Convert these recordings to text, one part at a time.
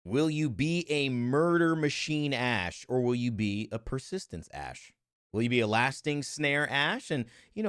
Will you be a murder machine Ash, or will you be a persistence Ash? Will you be a lasting snare Ash and,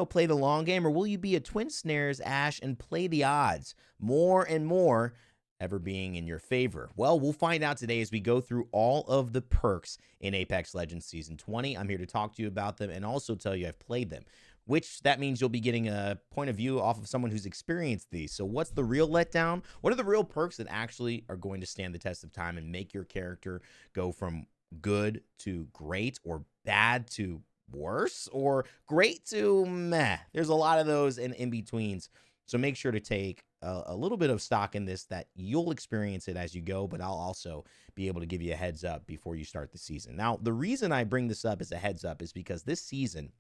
play the long game, or will you be a twin snares Ash and play the odds more and more, ever being in your favor? Well, we'll find out today as we go through all of the perks in Apex Legends Season 20. I'm here to talk to you about them and also tell you I've played them, which that means you'll be getting a point of view off of someone who's experienced these. So what's the real letdown? What are the real perks that actually are going to stand the test of time and make your character go from good to great, or bad to worse, or great to meh? There's a lot of those and in-betweens. So make sure to take a little bit of stock in this, that you'll experience it as you go, but I'll also be able to give you a heads up before you start the season. Now, the reason I bring this up as a heads up is because this season,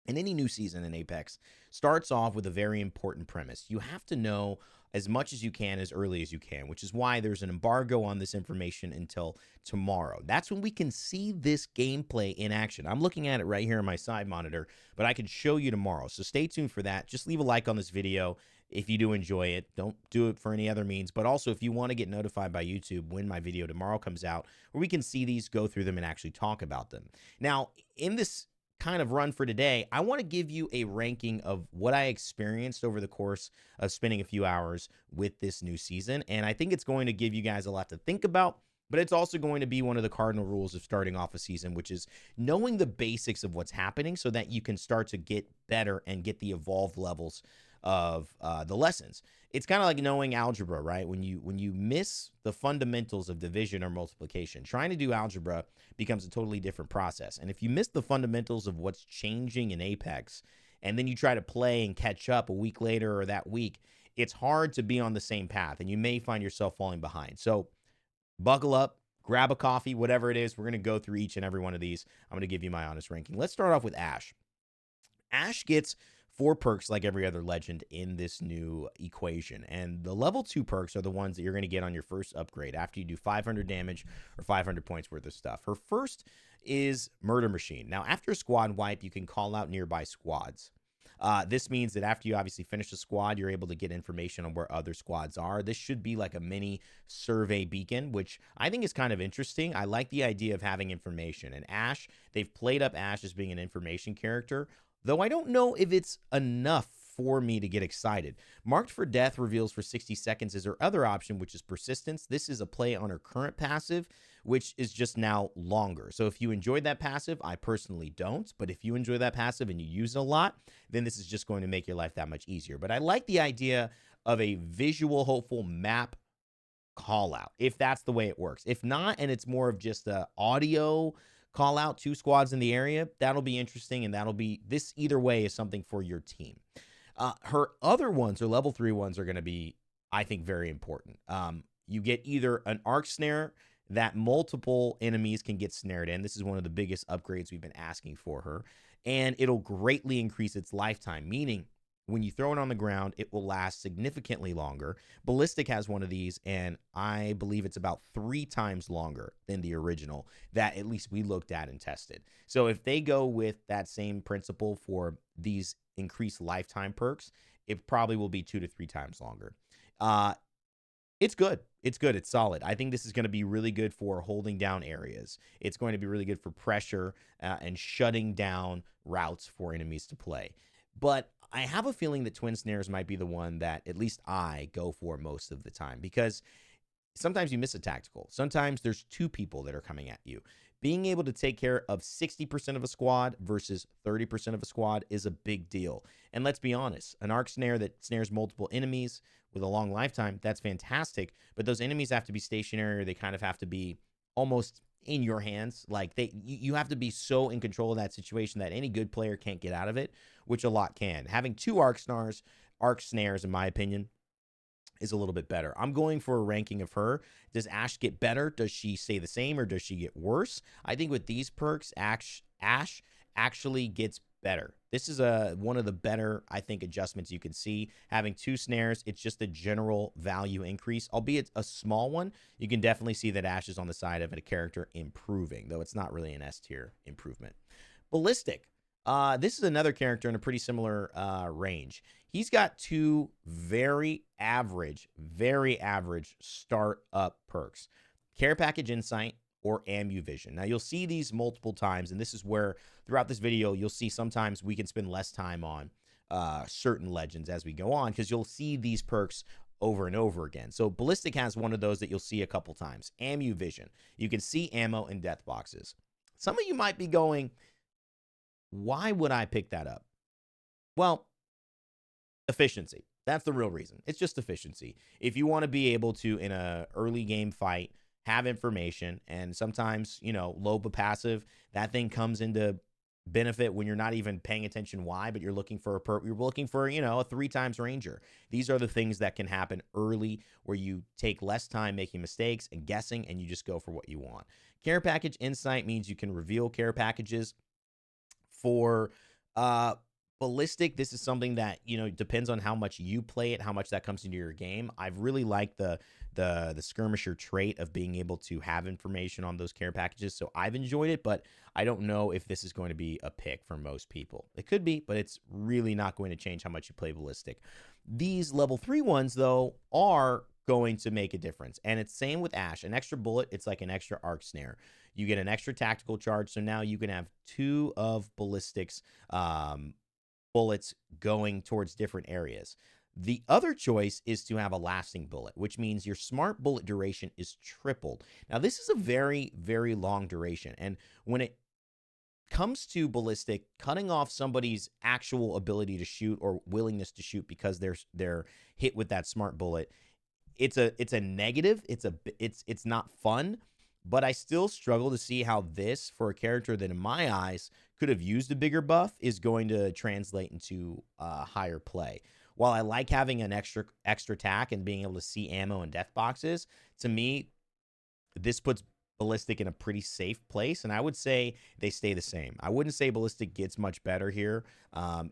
and any new season in Apex, starts off with a very important premise. You have to know as much as you can as early as you can, which is why there's an embargo on this information until tomorrow. That's when we can see this gameplay in action. I'm looking at it right here on my side monitor, but I can show you tomorrow. So stay tuned for that. Just leave a like on this video if you do enjoy it. Don't do it for any other means, but also if you want to get notified by YouTube when my video tomorrow comes out, where we can see these, go through them, and actually talk about them. Now, in this kind of run for today, I want to give you a ranking of what I experienced over the course of spending a few hours with this new season. And I think it's going to give you guys a lot to think about, but it's also going to be one of the cardinal rules of starting off a season, which is knowing the basics of what's happening so that you can start to get better and get the evolved levels of the lessons. It's kind of like knowing algebra, right? When you miss the fundamentals of division or multiplication, trying to do algebra becomes a totally different process. And if you miss the fundamentals of what's changing in Apex, and then you try to play and catch up a week later or that week, it's hard to be on the same path, and you may find yourself falling behind. So buckle up, grab a coffee, whatever it is. We're going to go through each and every one of these. I'm going to give you my honest ranking. Let's start off with Ash. Ash gets 4 perks like every other legend in this new equation. And the level 2 perks are the ones that you're going to get on your first upgrade after you do 500 damage or 500 points worth of stuff. Her first is Murder Machine. Now, after a squad wipe, you can call out nearby squads. This means that after you obviously finish a squad, you're able to get information on where other squads are. This should be like a mini survey beacon, which I think is kind of interesting. I like the idea of having information. And Ash, they've played up Ash as being an information character, though I don't know if it's enough for me to get excited. Marked for Death reveals for 60 seconds is her other option, which is Persistence. This is a play on her current passive, which is just now longer. So if you enjoyed that passive, I personally don't, but if you enjoy that passive and you use it a lot, then this is just going to make your life that much easier. But I like the idea of a visual hopeful map call out, if that's the way it works. If not, and it's more of just a audio call out 2 squads in the area, that'll be interesting, and that'll be, this either way is something for your team. Her other ones, her level 3 ones, are going to be, I think, very important. You get either an arc snare that multiple enemies can get snared in. This is one of the biggest upgrades we've been asking for her, and it'll greatly increase its lifetime, meaning when you throw it on the ground, it will last significantly longer. Ballistic has one of these, and I believe it's about 3 times longer than the original that at least we looked at and tested. So if they go with that same principle for these increased lifetime perks, it probably will be 2 to 3 times longer. It's good. It's good. It's solid. I think this is going to be really good for holding down areas. It's going to be really good for pressure and shutting down routes for enemies to play. But I have a feeling that Twin Snares might be the one that at least I go for most of the time, because sometimes you miss a tactical. Sometimes there's 2 people that are coming at you. Being able to take care of 60% of a squad versus 30% of a squad is a big deal. And let's be honest, an arc snare that snares multiple enemies with a long lifetime, that's fantastic, but those enemies have to be stationary, or they kind of have to be almost in your hands. Like you have to be so in control of that situation that any good player can't get out of it, which a lot can. Having 2 arc snares, in my opinion, is a little bit better. I'm going for a ranking of her. Does Ash get better? Does she stay the same, or does she get worse? I think with these perks, Ash actually gets better. This is one of the better, I think, adjustments you can see. Having 2 snares, it's just a general value increase, albeit a small one. You can definitely see that Ash is on the side of a character improving, though it's not really an S tier improvement. Ballistic. This is another character in a pretty similar range. He's got 2 very average startup perks. Care Package Insight, or Ammu Vision. Now, you'll see these multiple times, and this is where throughout this video, you'll see sometimes we can spend less time on certain legends as we go on, because you'll see these perks over and over again. So Ballistic has one of those that you'll see a couple times. Ammu Vision. You can see ammo in death boxes. Some of you might be going, why would I pick that up? Well, efficiency. That's the real reason. It's just efficiency. If you want to be able to, in a early game fight, have information, and sometimes, you know, Loba passive, that thing comes into benefit when you're not even paying attention why, but you're looking for a perk. You're looking for, you know, a 3x ranger. These are the things that can happen early where you take less time making mistakes and guessing, and you just go for what you want. Care Package Insight means you can reveal care packages. For Ballistic, this is something that, you know, depends on how much you play it, how much that comes into your game. I've really liked the skirmisher trait of being able to have information on those care packages, so I've enjoyed it, but I don't know if this is going to be a pick for most people. It could be, but it's really not going to change how much you play Ballistic. These level 3 ones, though, are going to make a difference, and it's same with Ash. An extra bullet, it's like an extra arc snare. You get an extra tactical charge, so now you can have 2 of Ballistic's bullets going towards different areas. The other choice is to have a lasting bullet, which means your smart bullet duration is tripled. Now, this is a very, very long duration, and when it comes to Ballistic, cutting off somebody's actual ability to shoot or willingness to shoot because they're hit with that smart bullet, it's a negative. It's not fun. But I still struggle to see how this, for a character that in my eyes could have used a bigger buff, is going to translate into higher play. While I like having an extra attack and being able to see ammo in death boxes, to me, this puts Ballistic in a pretty safe place, and I would say they stay the same. I wouldn't say Ballistic gets much better here.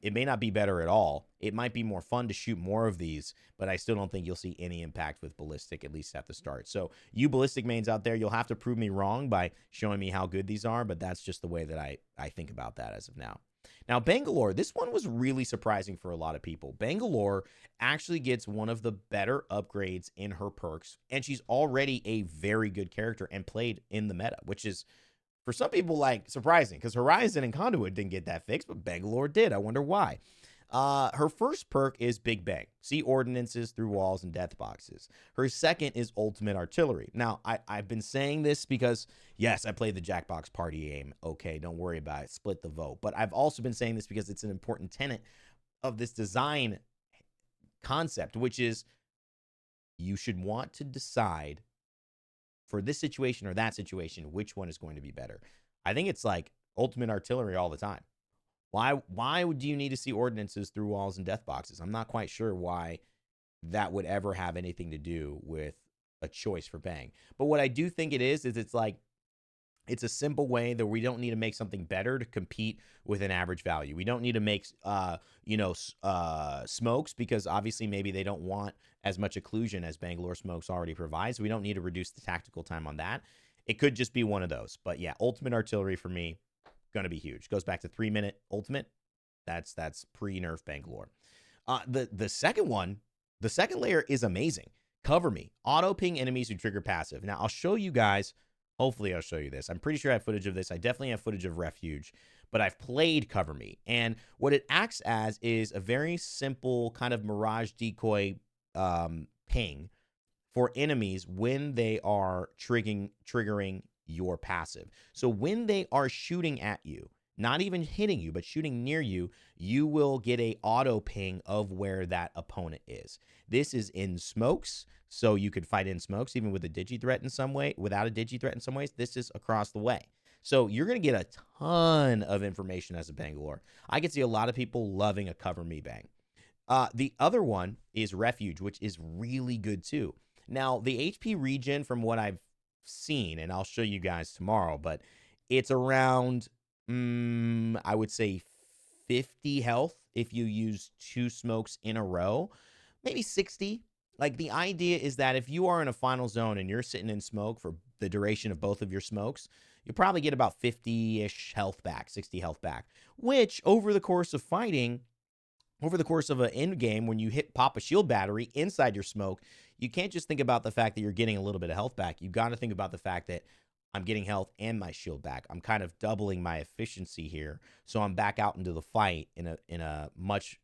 It may not be better at all. It might be more fun to shoot more of these, but I still don't think you'll see any impact with Ballistic, at least at the start. So you Ballistic mains out there, you'll have to prove me wrong by showing me how good these are, but that's just the way that I think about that as of now. Now, Bangalore, this one was really surprising for a lot of people. Bangalore actually gets one of the better upgrades in her perks, and she's already a very good character and played in the meta, which is, for some people, like, surprising, because Horizon and Conduit didn't get that fixed, but Bangalore did. I wonder why. Her first perk is Big Bang. See ordinances through walls and death boxes. Her second is Ultimate Artillery. Now, I've been saying this because, yes, I play the Jackbox party aim. Okay, don't worry about it. Split the vote. But I've also been saying this because it's an important tenet of this design concept, which is you should want to decide for this situation or that situation which one is going to be better. I think it's like Ultimate Artillery all the time. Why would you need to see ordinances through walls and death boxes? I'm not quite sure why that would ever have anything to do with a choice for Bang. But what I do think it is it's like, it's a simple way that we don't need to make something better to compete with an average value. We don't need to make, smokes, because obviously maybe they don't want as much occlusion as Bangalore smokes already provides. We don't need to reduce the tactical time on that. It could just be one of those. But yeah, Ultimate Artillery for me, going to be huge. Goes back to 3-minute ultimate. That's pre-nerf Bangalore. The second one, the second layer is amazing. Cover Me. Auto ping enemies who trigger passive. Now, I'll show you guys. Hopefully, I'll show you this. I'm pretty sure I have footage of this. I definitely have footage of Refuge, but I've played Cover Me. And what it acts as is a very simple kind of Mirage decoy ping for enemies when they are triggering your passive. So when they are shooting at you, not even hitting you, but shooting near you, you will get a auto ping of where that opponent is. This is in smokes, so you could fight in smokes even with a digi threat in some way. Without a digi threat in some ways, this is across the way. So you're going to get a ton of information as a Bangalore. I can see a lot of people loving a Cover Me bang. The other one is Refuge, which is really good too. Now, the HP regen, from what I've seen, and I'll show you guys tomorrow, but it's around, I would say 50 health if you use 2 smokes in a row, maybe 60. Like, the idea is that if you are in a final zone and you're sitting in smoke for the duration of both of your smokes, you'll probably get about 50-ish health back, 60 health back, which over the course of fighting over the course of an end game, when you pop a shield battery inside your smoke, you can't just think about the fact that you're getting a little bit of health back. You've got to think about the fact that I'm getting health and my shield back. I'm kind of doubling my efficiency here, so I'm back out into the fight in a much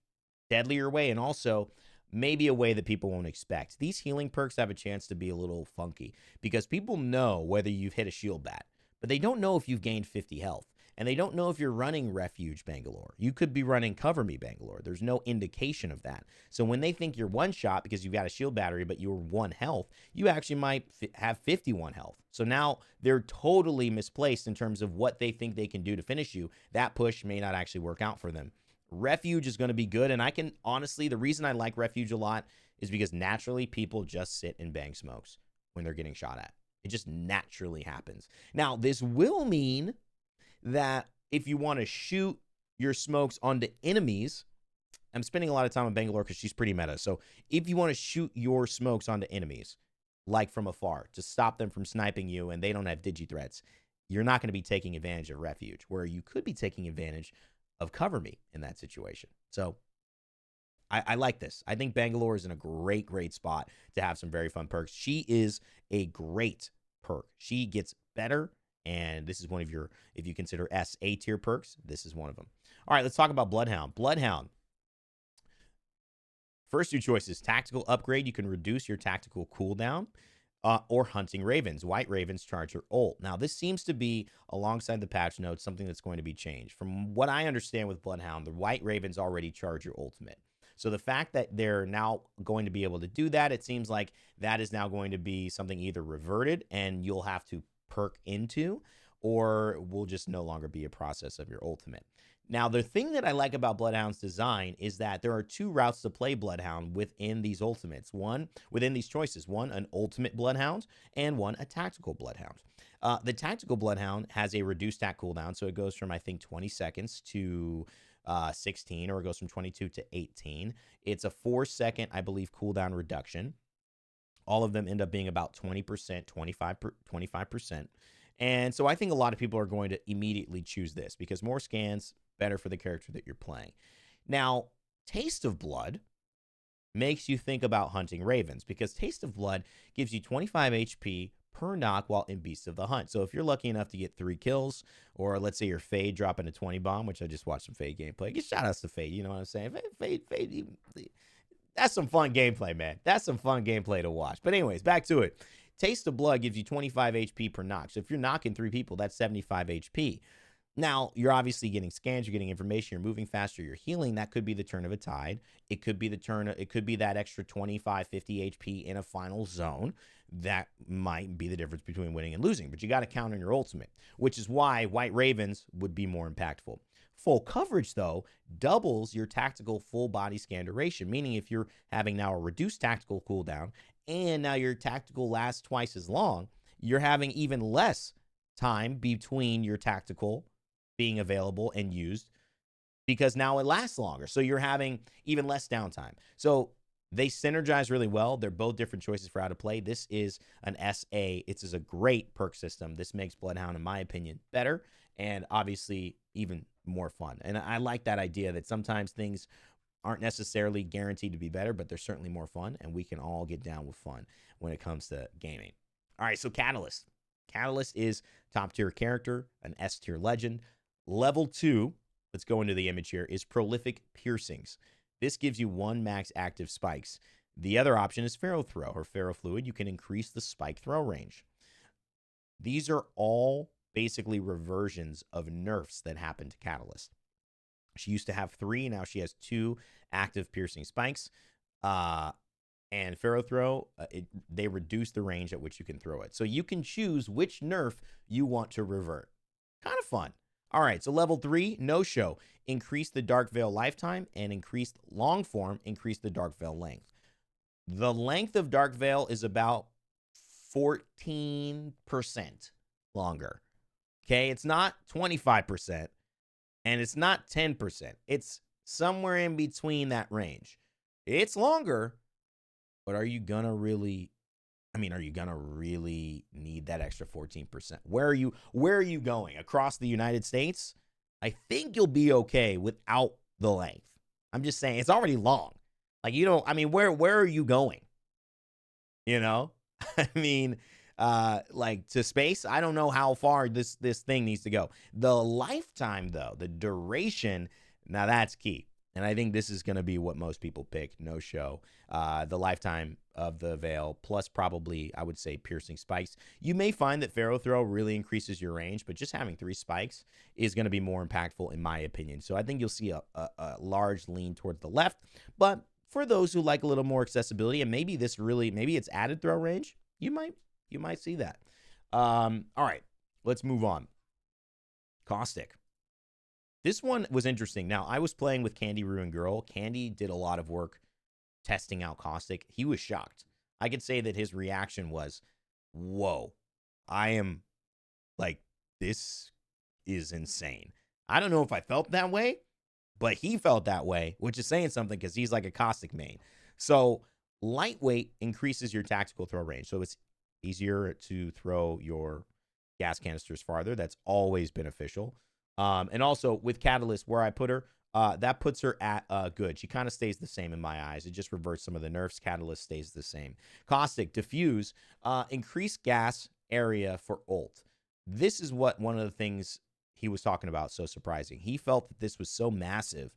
deadlier way, and also maybe a way that people won't expect. These healing perks have a chance to be a little funky because people know whether you've hit a shield bat, but they don't know if you've gained 50 health. And they don't know if you're running Refuge Bangalore. You could be running Cover Me Bangalore. There's no indication of that. So when they think you're one shot because you've got a shield battery, but you're 1 health, you actually might have 51 health. So now they're totally misplaced in terms of what they think they can do to finish you. That push may not actually work out for them. Refuge is going to be good. And I can honestly, the reason I like Refuge a lot is because naturally people just sit and bang smokes when they're getting shot at. It just naturally happens. Now, this will mean that if you want to shoot your smokes onto enemies, I'm spending a lot of time on Bangalore because she's pretty meta. So if you want to shoot your smokes onto enemies, like from afar, to stop them from sniping you and they don't have digi threats, you're not going to be taking advantage of Refuge, where you could be taking advantage of Cover Me in that situation. So I like this. I think Bangalore is in a great, great spot to have some very fun perks. She is a great perk. She gets better. And this is one of your, if you consider S A tier perks, this is one of them. All right, let's talk about Bloodhound. Bloodhound. First 2 choices, tactical upgrade. You can reduce your tactical cooldown, or hunting ravens. White ravens charge your ult. Now, this seems to be, alongside the patch notes, something that's going to be changed. From what I understand with Bloodhound, the white ravens already charge your ultimate. So the fact that they're now going to be able to do that, it seems like that is now going to be something either reverted and you'll have to perk into, or will just no longer be a process of your ultimate. Now, the thing that I like about Bloodhound's design is that there are 2 routes to play Bloodhound within these ultimates. One, within these choices, one, an ultimate Bloodhound, and one, a tactical Bloodhound. The tactical Bloodhound has a reduced tac cooldown, so it goes from, I think, 20 seconds to 16, or it goes from 22 to 18. It's a 4-second, I believe, cooldown reduction. All of them end up being about 20%, 25%. And so I think a lot of people are going to immediately choose this because more scans, better for the character that you're playing. Now, Taste of Blood makes you think about hunting ravens because Taste of Blood gives you 25 HP per knock while in Beast of the Hunt. So if you're lucky enough to get 3 kills, or let's say your Fade dropping a 20 bomb, which I just watched some Fade gameplay. Get shout outs to Fade, you know what I'm saying? Fade, that's some fun gameplay, man. That's some fun gameplay to watch. But anyways, back to it. Taste of Blood gives you 25 HP per knock. So if you're knocking 3 people, that's 75 HP. Now, you're obviously getting scans, you're getting information, you're moving faster, you're healing. That could be the turn of a tide. It could be that extra 25, 50 HP in a final zone. That might be the difference between winning and losing. But you got to count on your ultimate, which is why White Ravens would be more impactful. Full coverage, though, doubles your tactical full body scan duration, meaning if you're having now a reduced tactical cooldown and now your tactical lasts twice as long, you're having even less time between your tactical being available and used because now it lasts longer. So you're having even less downtime. So they synergize really well. They're both different choices for how to play. This is an SA. It's a great perk system. This makes Bloodhound, in my opinion, better and obviously even more fun. And I like that idea that sometimes things aren't necessarily guaranteed to be better, but they're certainly more fun, and we can all get down with fun when it comes to gaming. All right, so Catalyst. Catalyst is top-tier character, an S-tier legend. Level 2, let's go into the image here, is Prolific Piercings. This gives you 1 max active spikes. The other option is Ferro Throw or Ferro Fluid. You can increase the spike throw range. These are all basically reversions of nerfs that happened to Catalyst. She used to have 3, now she has 2 active piercing spikes. And Ferro Throw, they reduce the range at which you can throw it. So you can choose which nerf you want to revert. Kind of fun. All right, so level 3, No Show. Increase the Dark Veil lifetime and increase long form, increase the Dark Veil length. The length of Dark Veil is about 14% longer. Okay, it's not 25%. And it's not 10%. It's somewhere in between that range. It's longer, but are you going to really need that extra 14%? Where are you going? Across the United States? I think you'll be okay without the length. I'm just saying it's already long. Like you don't. I mean, where are you going? You know, I mean, like to space. I don't know how far this thing needs to go. The lifetime though, the duration. Now that's key. And I think this is going to be what most people pick. No show. The lifetime of the veil, plus probably, I would say, piercing spikes. You may find that Pharaoh Throw really increases your range, but just having 3 spikes is going to be more impactful, in my opinion. So I think you'll see a large lean towards the left. But for those who like a little more accessibility, and maybe it's added throw range, you might see that. All right, let's move on. Caustic. This one was interesting. Now, I was playing with Candy Ruin Girl. Candy did a lot of work testing out Caustic. He was shocked. I could say that his reaction was, whoa, I am like, this is insane. I don't know if I felt that way, but he felt that way, which is saying something because he's like a Caustic main. So lightweight increases your tactical throw range. So it's easier to throw your gas canisters farther. That's always beneficial. And also with Catalyst, where I put her, that puts her at good. She kind of stays the same in my eyes. It just reverts some of the nerfs. Catalyst stays the same. Caustic, Diffuse, increase gas area for ult. This is what one of the things he was talking about, so surprising. He felt that this was so massive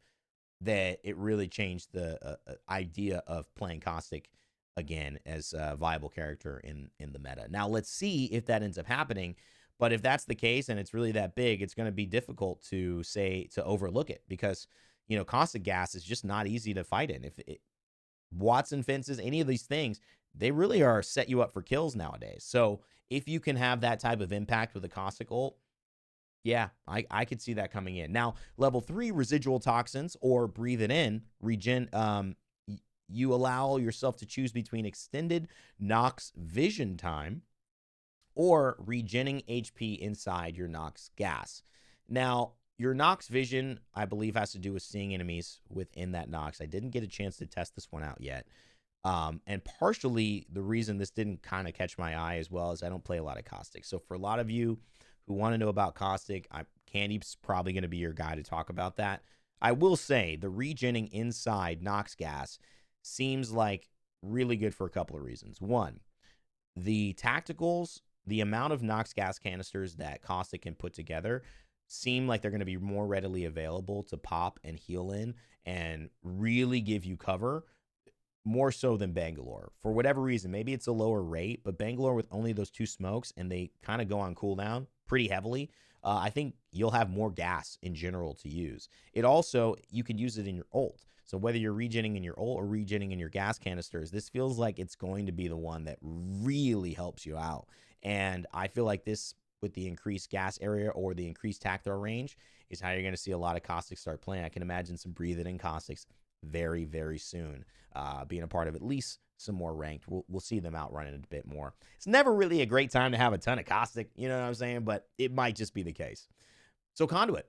that it really changed the idea of playing Caustic again as a viable character in the meta. Now, let's see if that ends up happening. But if that's the case and it's really that big, it's going to be difficult to overlook it because, you know, Caustic Gas is just not easy to fight in. Wattson fences, any of these things, they really are set you up for kills nowadays. So if you can have that type of impact with a Caustic ult, yeah, I could see that coming in. Now, level 3 residual toxins or breathe it in, you allow yourself to choose between extended Nox vision time or regenning HP inside your Nox gas. Now, your Nox vision, I believe, has to do with seeing enemies within that Nox. I didn't get a chance to test this one out yet. And partially, the reason this didn't kind of catch my eye as well is I don't play a lot of Caustic. So for a lot of you who want to know about Caustic, Candy's probably going to be your guy to talk about that. I will say the regenning inside Nox gas seems like really good for a couple of reasons. One, the tacticals, the amount of Nox gas canisters that Caustic can put together seem like they're going to be more readily available to pop and heal in and really give you cover more so than Bangalore. For whatever reason, maybe it's a lower rate, but Bangalore with only those 2 smokes and they kind of go on cooldown pretty heavily, I think you'll have more gas in general to use. It also, you can use it in your ult. So whether you're regenning in your ult or regenning in your gas canisters, this feels like it's going to be the one that really helps you out. And I feel like this, with the increased gas area or the increased tac throw range, is how you're going to see a lot of Caustics start playing. I can imagine some breathe it in Caustics very, very soon, being a part of at least some more ranked. We'll see them out running a bit more. It's never really a great time to have a ton of Caustic, you know what I'm saying? But it might just be the case. So Conduit.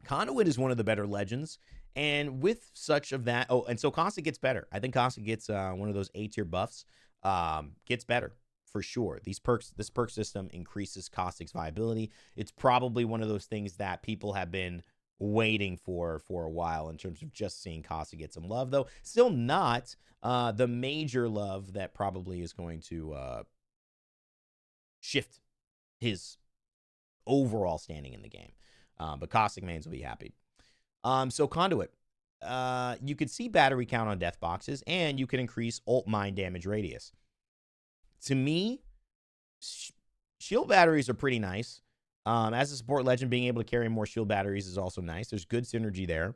Conduit is one of the better legends. And with such of that, and so Caustic gets better. I think Caustic gets one of those A-tier buffs, gets better for sure. This perk system increases Caustic's viability. It's probably one of those things that people have been waiting for a while in terms of just seeing Caustic get some love, though still not the major love that probably is going to shift his overall standing in the game. But Caustic mains will be happy. So Conduit, you could see battery count on death boxes, and you can increase ult mine damage radius. To me, shield batteries are pretty nice. As a support legend, being able to carry more shield batteries is also nice. There's good synergy there.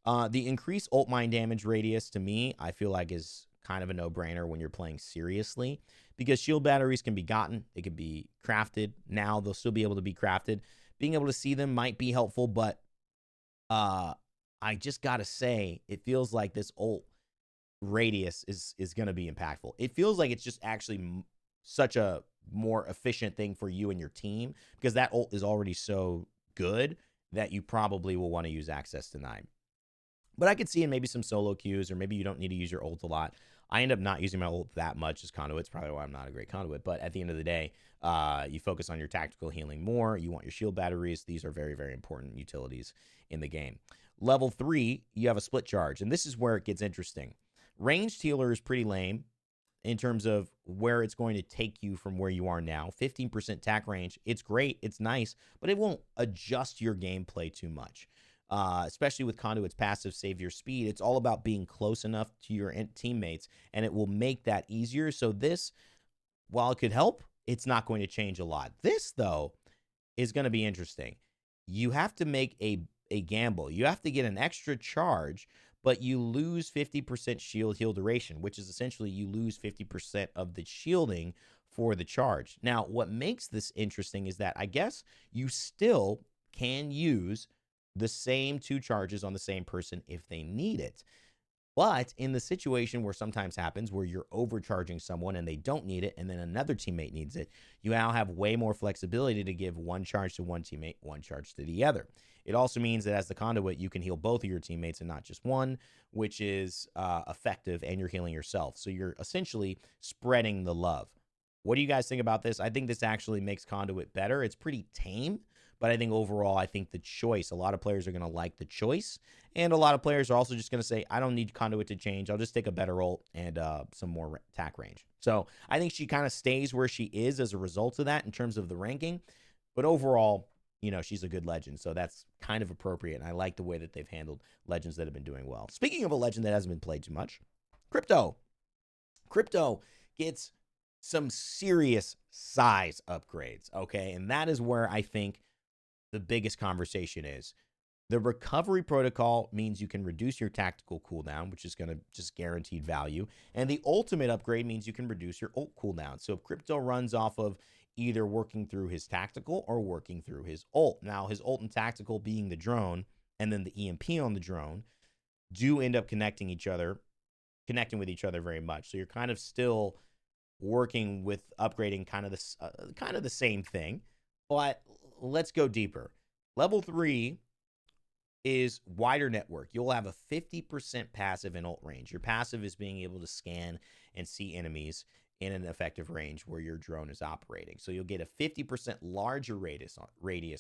The increased ult mine damage radius, to me, I feel like is kind of a no-brainer when you're playing seriously, because shield batteries can be gotten. They can be crafted. Now they'll still be able to be crafted. Being able to see them might be helpful, but I just got to say, it feels like this ult radius is going to be impactful. It feels like it's just actually such a more efficient thing for you and your team, because that ult is already so good that you probably will want to use access denied. But I could see in maybe some solo queues, or maybe you don't need to use your ult a lot. I end up not using my ult that much as Conduit. It's probably why I'm not a great Conduit. But at the end of the day, you focus on your tactical healing more. You want your shield batteries. These are very, very important utilities in the game. Level 3, you have a split charge, and this is where it gets interesting. Ranged healer is pretty lame in terms of where it's going to take you from where you are now. 15% attack range. It's great. It's nice, but it won't adjust your gameplay too much. Especially with Conduit's passive save your speed. It's all about being close enough to your teammates, and it will make that easier. So this, while it could help, it's not going to change a lot. This, though, is going to be interesting. You have to make a gamble. You have to get an extra charge, but you lose 50% shield heal duration, which is essentially you lose 50% of the shielding for the charge. Now, what makes this interesting is that I guess you still can use the same 2 charges on the same person if they need it. But in the situation where sometimes happens where you're overcharging someone and they don't need it and then another teammate needs it, you now have way more flexibility to give 1 charge to one teammate, 1 charge to the other. It also means that as the Conduit, you can heal both of your teammates and not just one, which is effective, and you're healing yourself. So you're essentially spreading the love. What do you guys think about this? I think this actually makes Conduit better. It's pretty tame, but I think overall, I think the choice, a lot of players are going to like the choice, and a lot of players are also just going to say, I don't need Conduit to change. I'll just take a better ult and some more attack range. So I think she kind of stays where she is as a result of that in terms of the ranking, but overall, you know, she's a good legend, so that's kind of appropriate, and I like the way that they've handled legends that have been doing well. Speaking of a legend that hasn't been played too much, Crypto. Crypto gets some serious size upgrades, okay? And that is where I think the biggest conversation is. The recovery protocol means you can reduce your tactical cooldown, which is going to just guaranteed value. And the ultimate upgrade means you can reduce your ult cooldown. So if Crypto runs off of either working through his tactical or working through his ult. Now, his ult and tactical being the drone, and then the EMP on the drone, do end up connecting with each other very much. So you're kind of still working with upgrading kind of the same thing. But let's go deeper. Level 3 is wider network. You'll have a 50% passive in ult range. Your passive is being able to scan and see enemies in an effective range where your drone is operating. So you'll get a 50% larger radius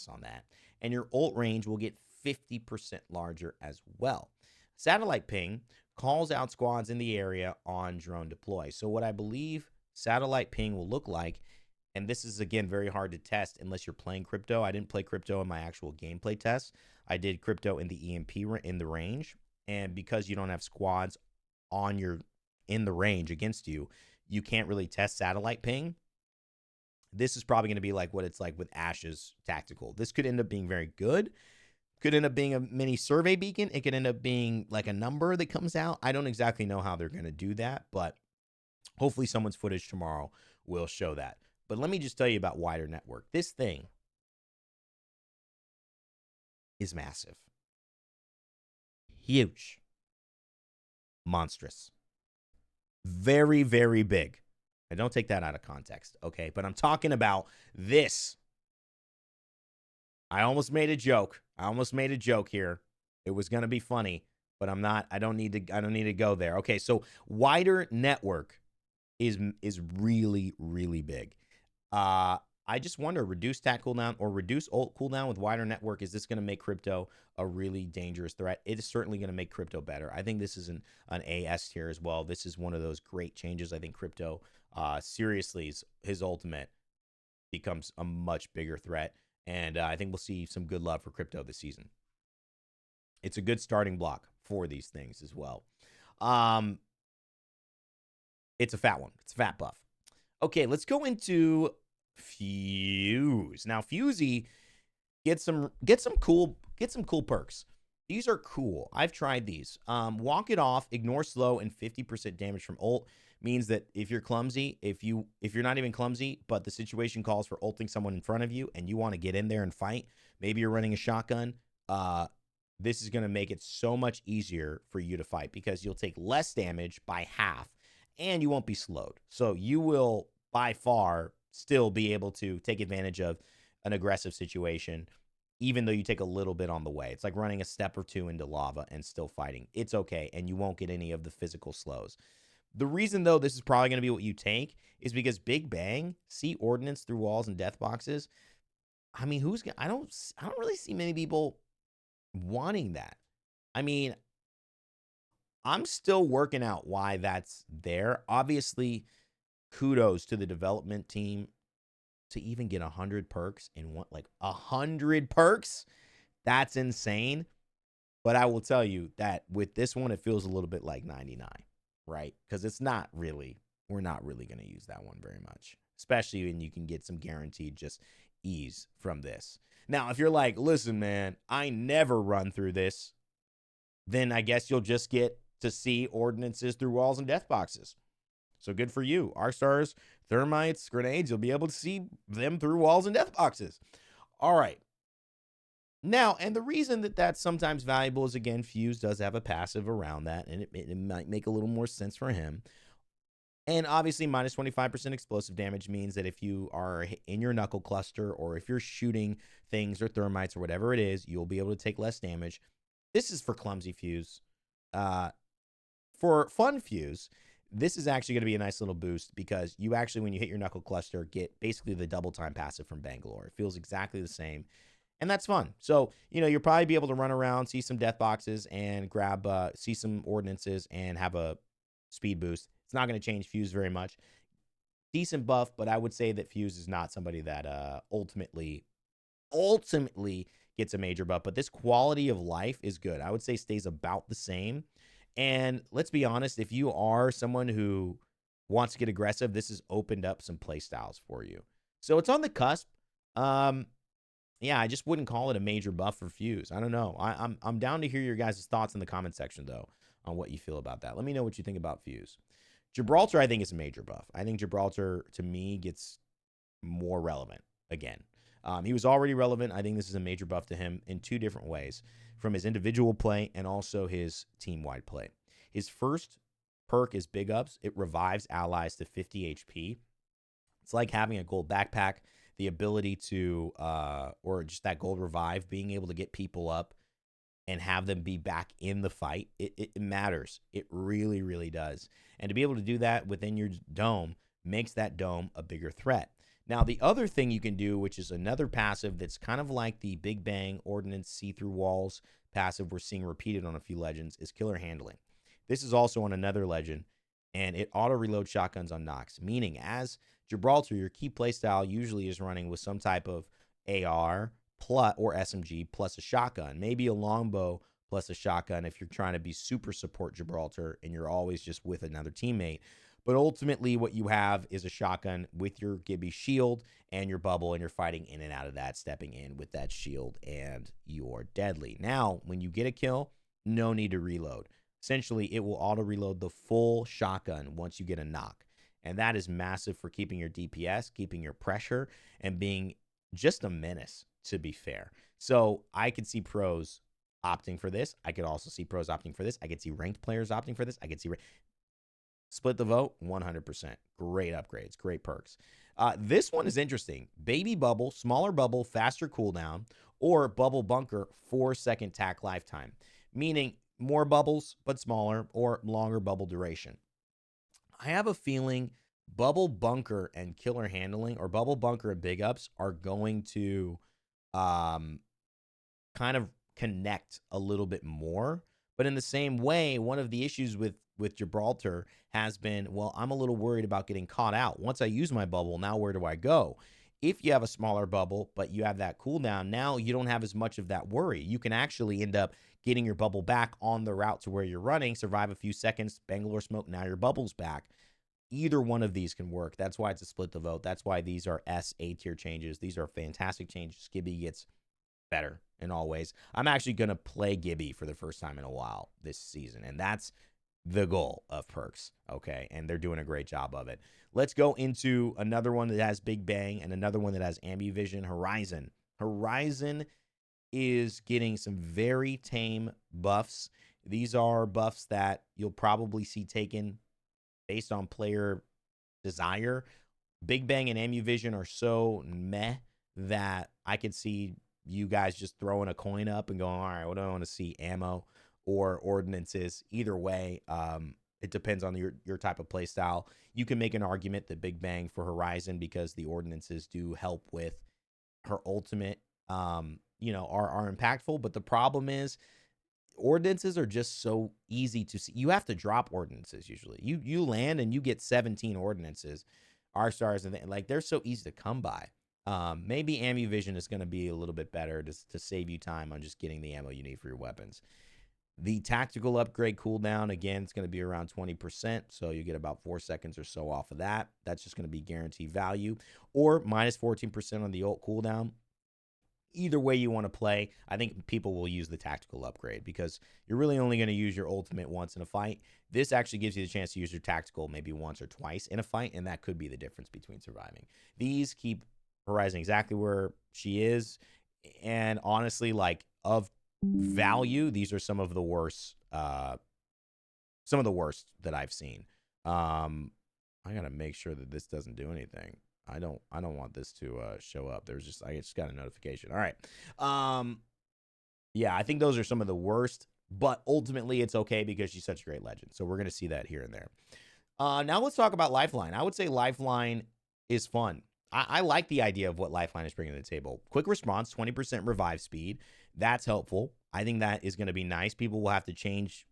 on that. And your ult range will get 50% larger as well. Satellite ping calls out squads in the area on drone deploy. So what I believe satellite ping will look like, and this is, again, very hard to test unless you're playing Crypto. I didn't play Crypto in my actual gameplay test. I did Crypto in the EMP in the range. And because you don't have squads in the range against you, you can't really test satellite ping. This is probably going to be like what it's like with Ash's tactical. This could end up being very good. Could end up being a mini survey beacon. It could end up being like a number that comes out. I don't exactly know how they're going to do that, but hopefully someone's footage tomorrow will show that. But let me just tell you about wider network. This thing is massive. Huge. Monstrous. Very, very big. I don't take that out of context, okay? But I'm talking about this. I almost made a joke. Here. It was going to be funny, but I'm not. I don't need to go there. Okay, so wider network is really, really big. I just wonder, reduce tac cooldown or reduce ult cooldown with wider network, is this going to make Crypto a really dangerous threat? It is certainly going to make Crypto better. I think this is an AS tier as well. This is one of those great changes. I think Crypto, seriously, his ultimate becomes a much bigger threat. And I think we'll see some good love for Crypto this season. It's a good starting block for these things as well. It's a fat one. It's a fat buff. Okay, let's go into Fuse. Now, Fusey get some cool perks. These are cool. I've tried these. Walk it off, ignore slow, and 50% damage from ult means that if you're clumsy, if you're not even clumsy, but the situation calls for ulting someone in front of you and you want to get in there and fight, maybe you're running a shotgun, this is going to make it so much easier for you to fight because you'll take less damage by half and you won't be slowed. So you will by far still be able to take advantage of an aggressive situation, even though you take a little bit on the way. It's like running a step or two into lava and still fighting. It's okay, and you won't get any of the physical slows. The reason, though, this is probably going to be what you take is because Big Bang, see ordnance through walls and death boxes. I mean, I don't really see many people wanting that. I mean, I'm still working out why that's there. Obviously, kudos to the development team to even get 100 perks and want like 100 perks. That's insane. But I will tell you that with this one, it feels a little bit like 99, right? Because it's not really, we're not really going to use that one very much, especially when you can get some guaranteed just ease from this. Now, if you're like, listen, man, I never run through this, then I guess you'll just get to see ordinances through walls and death boxes. So good for you. Arc stars, thermites, grenades, you'll be able to see them through walls and death boxes. All right. Now, and the reason that that's sometimes valuable is, again, Fuse does have a passive around that, and it might make a little more sense for him. And obviously, minus 25% explosive damage means that if you are in your knuckle cluster or if you're shooting things or thermites or whatever it is, you'll be able to take less damage. This is for clumsy Fuse. For fun Fuse, this is actually going to be a nice little boost because you actually, when you hit your knuckle cluster, get basically the double time passive from Bangalore. It feels exactly the same. And that's fun. So, you'll probably be able to run around, see some death boxes, and grab, see some ordinances, and have a speed boost. It's not going to change Fuse very much. Decent buff, but I would say that Fuse is not somebody that ultimately gets a major buff. But this quality of life is good. I would say stays about the same. And let's be honest, if you are someone who wants to get aggressive, this has opened up some play styles for you. So it's on the cusp. Yeah, I just wouldn't call it a major buff for Fuse. I don't know. I'm down to hear your guys' thoughts in the comment section, though, on what you feel about that. Let me know what you think about Fuse. Gibraltar, I think, is a major buff. I think Gibraltar, to me, gets more relevant again. He was already relevant. I think this is a major buff to him in two different ways, from his individual play and also his team-wide play. His first perk is Big Ups. It revives allies to 50 HP. It's like having a gold backpack. The ability to, or just that gold revive, being able to get people up and have them be back in the fight, it matters. It really, really does. And to be able to do that within your dome makes that dome a bigger threat. Now, the other thing you can do, which is another passive that's kind of like the Big Bang Ordnance See-Through Walls passive we're seeing repeated on a few legends, is Killer Handling. This is also on another legend, and it auto-reloads shotguns on knocks, meaning as Gibraltar, your key playstyle usually is running with some type of AR plus or SMG plus a shotgun, maybe a longbow plus a shotgun if you're trying to be super support Gibraltar and you're always just with another teammate. But ultimately, what you have is a shotgun with your Gibby shield and your bubble, and you're fighting in and out of that, stepping in with that shield, and you're deadly. Now, when you get a kill, no need to reload. Essentially, it will auto-reload the full shotgun once you get a knock. And that is massive for keeping your DPS, keeping your pressure, and being just a menace, to be fair. So I could see pros opting for this. I could also see pros opting for this. I could see ranked players opting for this. I could see split the vote, 100%. Great upgrades, great perks. This one is interesting. Baby Bubble, smaller bubble, faster cooldown, or Bubble Bunker, 4-second tack lifetime. Meaning more bubbles, but smaller, or longer bubble duration. I have a feeling Bubble Bunker and Killer Handling, or Bubble Bunker and Big Ups, are going to kind of connect a little bit more. But in the same way, one of the issues with Gibraltar has been, well, I'm a little worried about getting caught out. Once I use my bubble, now where do I go? If you have a smaller bubble, but you have that cooldown, now you don't have as much of that worry. You can actually end up getting your bubble back on the route to where you're running, survive a few seconds, Bangalore smoke, now your bubble's back. Either one of these can work. That's why it's a split the vote. That's why these are A tier changes. These are fantastic changes. Gibby gets better in all ways. I'm actually going to play Gibby for the first time in a while this season, and that's the goal of perks, okay? And they're doing a great job of it. Let's go into another one that has Big Bang and another one that has Ambivision, Horizon. Horizon is getting some very tame buffs. These are buffs that you'll probably see taken based on player desire. Big Bang and Ambivision are so meh that I could see you guys just throwing a coin up and going, all right, what do I want to see? Ammo or ordinances? Either way, it depends on your type of play style. You can make an argument that Big Bang for Horizon, because the ordinances do help with her ultimate, are impactful. But the problem is, ordinances are just so easy to see. You have to drop ordinances usually. You land and you get 17 ordinances, R-stars, and like they're so easy to come by. Maybe ammo vision is going to be a little bit better to save you time on just getting the ammo you need for your weapons. The tactical upgrade cooldown, again, it's going to be around 20%, so you get about 4 seconds or so off of that. That's just going to be guaranteed value. Or minus 14% on the ult cooldown. Either way you want to play, I think people will use the tactical upgrade because you're really only going to use your ultimate once in a fight. This actually gives you the chance to use your tactical maybe once or twice in a fight, and that could be the difference between surviving. These keep Horizon exactly where she is, and honestly, like, of value, these are some of the worst that I've seen. I gotta make sure that this doesn't do anything. I don't want this to show up. I just got a notification. All right. Yeah, I think those are some of the worst, but ultimately it's okay because she's such a great legend. So we're gonna see that here and there. Now let's talk about Lifeline. I would say Lifeline is fun. I like the idea of what Lifeline is bringing to the table. Quick response, 20% revive speed. That's helpful. I think that is going to be nice. People will have to change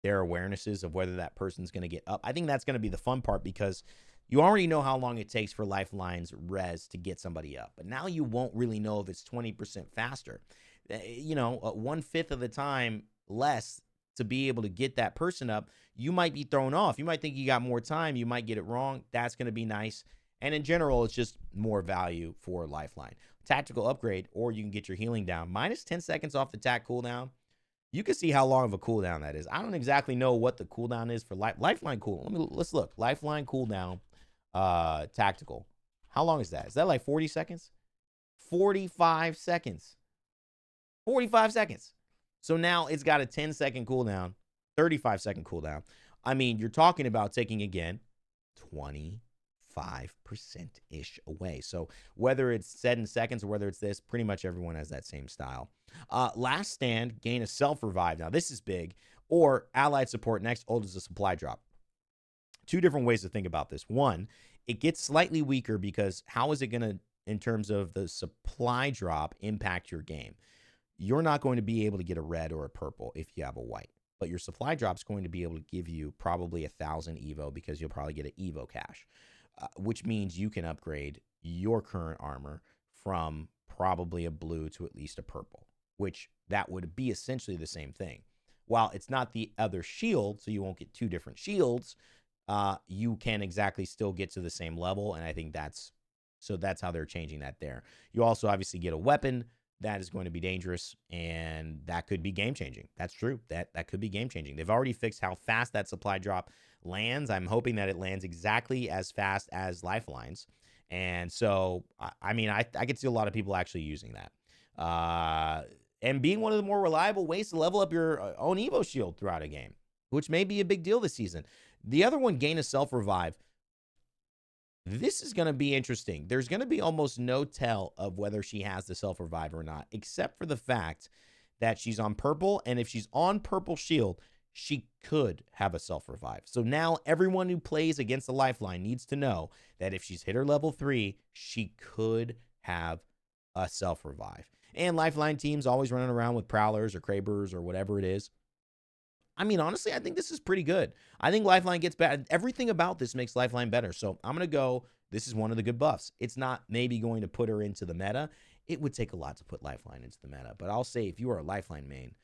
their awarenesses of whether that person's going to get up. I think that's going to be the fun part because you already know how long it takes for Lifeline's res to get somebody up. But now you won't really know if it's 20% faster. You know, 1/5 of the time less to be able to get that person up. You might be thrown off. You might think you got more time. You might get it wrong. That's going to be nice. And in general, it's just more value for Lifeline. Tactical upgrade, or you can get your healing down. Minus 10 seconds off the tac cooldown. You can see how long of a cooldown that is. I don't exactly know what the cooldown is for Lifeline cooldown. Let's look. Lifeline cooldown, tactical. How long is that? Is that like 40 seconds? 45 seconds. 45 seconds. So now it's got a 10-second cooldown, 35-second cooldown. I mean, you're talking about taking, again, 25%-ish away. So whether it's 7 seconds or whether it's this, pretty much everyone has that same style. Last stand, gain a self-revive. Now, this is big. Or allied support next ult is a supply drop. Two different ways to think about this. One, it gets slightly weaker because how is it going to, in terms of the supply drop, impact your game? You're not going to be able to get a red or a purple if you have a white. But your supply drop is going to be able to give you probably 1,000 Evo because you'll probably get an Evo cache. Which means you can upgrade your current armor from probably a blue to at least a purple, which that would be essentially the same thing. While it's not the other shield, so you won't get two different shields, you can exactly still get to the same level, and I think that's how they're changing that there. You also obviously get a weapon that is going to be dangerous, and that could be game-changing. That's true. That could be game-changing. They've already fixed how fast that supply drop lands. I'm hoping that it lands exactly as fast as Lifeline's. And so, I mean, I could see a lot of people actually using that. And being one of the more reliable ways to level up your own Evo shield throughout a game, which may be a big deal this season. The other one, gain a self-revive. This is going to be interesting. There's going to be almost no tell of whether she has the self-revive or not, except for the fact that she's on purple, and if she's on purple shield, she could have a self-revive. So now everyone who plays against the Lifeline needs to know that if she's hit her level 3, she could have a self-revive. And Lifeline teams always running around with Prowlers or Krabers or whatever it is. I mean, honestly, I think this is pretty good. I think Lifeline gets better. Everything about this makes Lifeline better. So I'm going to go, this is one of the good buffs. It's not maybe going to put her into the meta. It would take a lot to put Lifeline into the meta. But I'll say if you are a Lifeline main,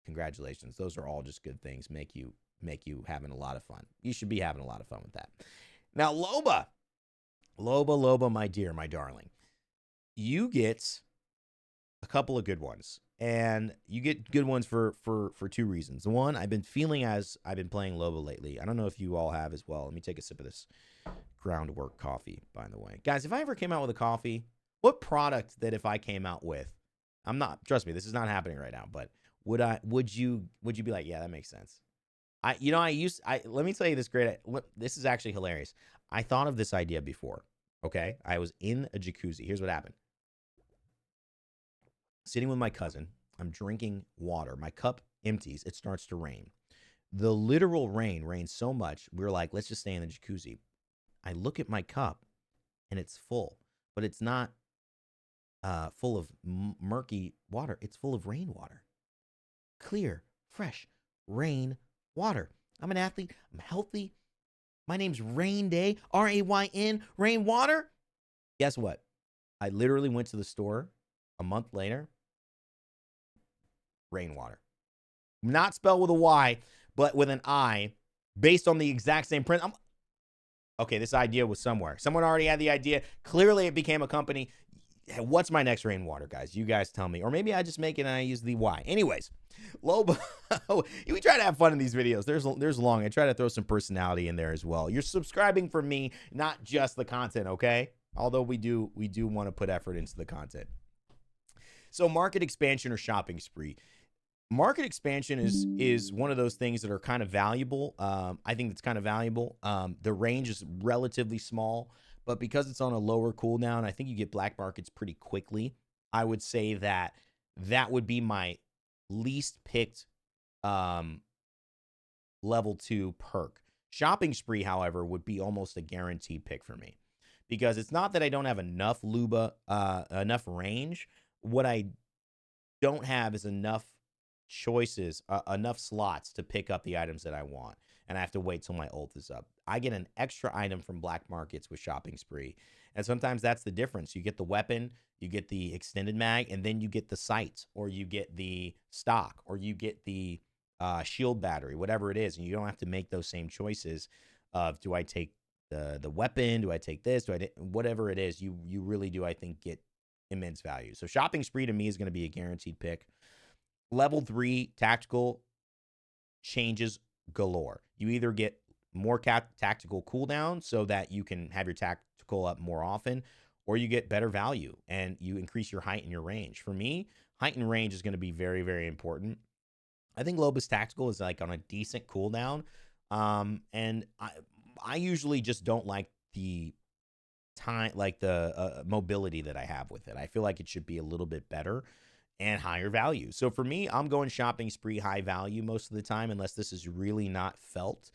congratulations. Those are all just good things. Make you having a lot of fun. You should be having a lot of fun with that. Now, Loba. Loba, my dear, my darling. You get a couple of good ones. And you get good ones for two reasons. One, I've been feeling as I've been playing Loba lately. I don't know if you all have as well. Let me take a sip of this Groundwork coffee, by the way. Guys, if I ever came out with a coffee, what product that if I came out with, trust me, this is not happening right now, but would you be like, yeah, that makes sense? Let me tell you this this is actually hilarious. I thought of this idea before, okay? I was in a jacuzzi. Here's what happened. Sitting with my cousin, I'm drinking water. My cup empties. It starts to rain. The literal rain rains so much, we're like, let's just stay in the jacuzzi. I look at my cup, and it's full. But it's not full of murky water. It's full of rainwater. Clear, fresh rain water. I'm an athlete. I'm healthy. My name's Rain Day, R-A-Y-N, rain water. Guess what? I literally went to the store a month later. Rainwater. Not spelled with a Y, but with an I, based on the exact same print. Okay, this idea was somewhere. Someone already had the idea. Clearly, it became a company. What's my next rainwater, guys? You guys tell me. Or maybe I just make it and I use the Y. Anyways, Loba, we try to have fun in these videos. There's long. I try to throw some personality in there as well. You're subscribing for me, not just the content, okay? Although we do want to put effort into the content. So market expansion or shopping spree. Market expansion is one of those things that are kind of valuable. I think it's kind of valuable. The range is relatively small, but because it's on a lower cooldown, I think you get black markets pretty quickly. I would say that would be my least picked level 2 perk. Shopping spree, however, would be almost a guaranteed pick for me, because it's not that I don't have enough Loba, enough range. What I don't have is enough choices, enough slots to pick up the items that I want, and I have to wait till my ult is up. I get an extra item from black markets with shopping spree, and sometimes that's the difference. You get the weapon, you get the extended mag, and then you get the sight, or you get the stock, or you get the shield battery, whatever it is, and you don't have to make those same choices of, do I take the weapon, do I take this, whatever it is. You really do, I think, get immense value. So shopping spree to me is going to be a guaranteed pick. Level 3 tactical changes galore. You either get more tactical cooldown so that you can have your tactical up more often, or you get better value and you increase your height and your range. For me, height and range is going to be very, very important. I think Loba's tactical is like on a decent cooldown. And I usually just don't like the time, like the mobility that I have with it. I feel like it should be a little bit better and higher value. So for me, I'm going shopping spree high value most of the time, unless this is really not felt.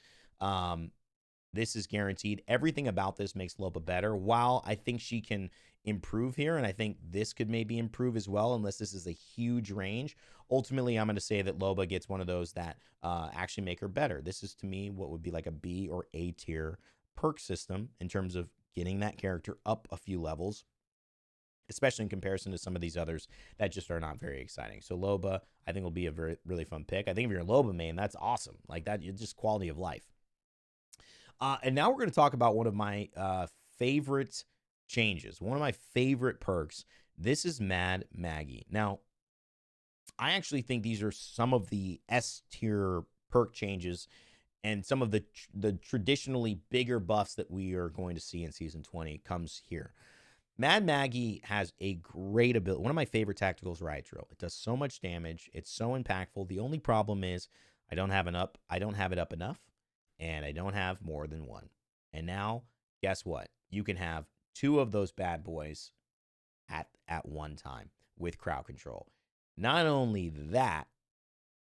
This is guaranteed. Everything about this makes Loba better. While I think she can improve here, and I think this could maybe improve as well, unless this is a huge range. Ultimately, I'm going to say that Loba gets one of those that actually make her better. This is, to me, what would be like a B or A tier perk system in terms of getting that character up a few levels, especially in comparison to some of these others that just are not very exciting. So Loba, I think, will be a really fun pick. I think if you're a Loba main, that's awesome. Like that, it's just quality of life. And now we're going to talk about one of my favorite changes, one of my favorite perks. This is Mad Maggie. Now, I actually think these are some of the S tier perk changes and some of the traditionally bigger buffs that we are going to see in Season 20 comes here. Mad Maggie has a great ability. One of my favorite tacticals is Riot Drill. It does so much damage. It's so impactful. The only problem is I don't have it up enough, and I don't have more than one. And now, guess what? You can have 2 of those bad boys at one time with crowd control. Not only that,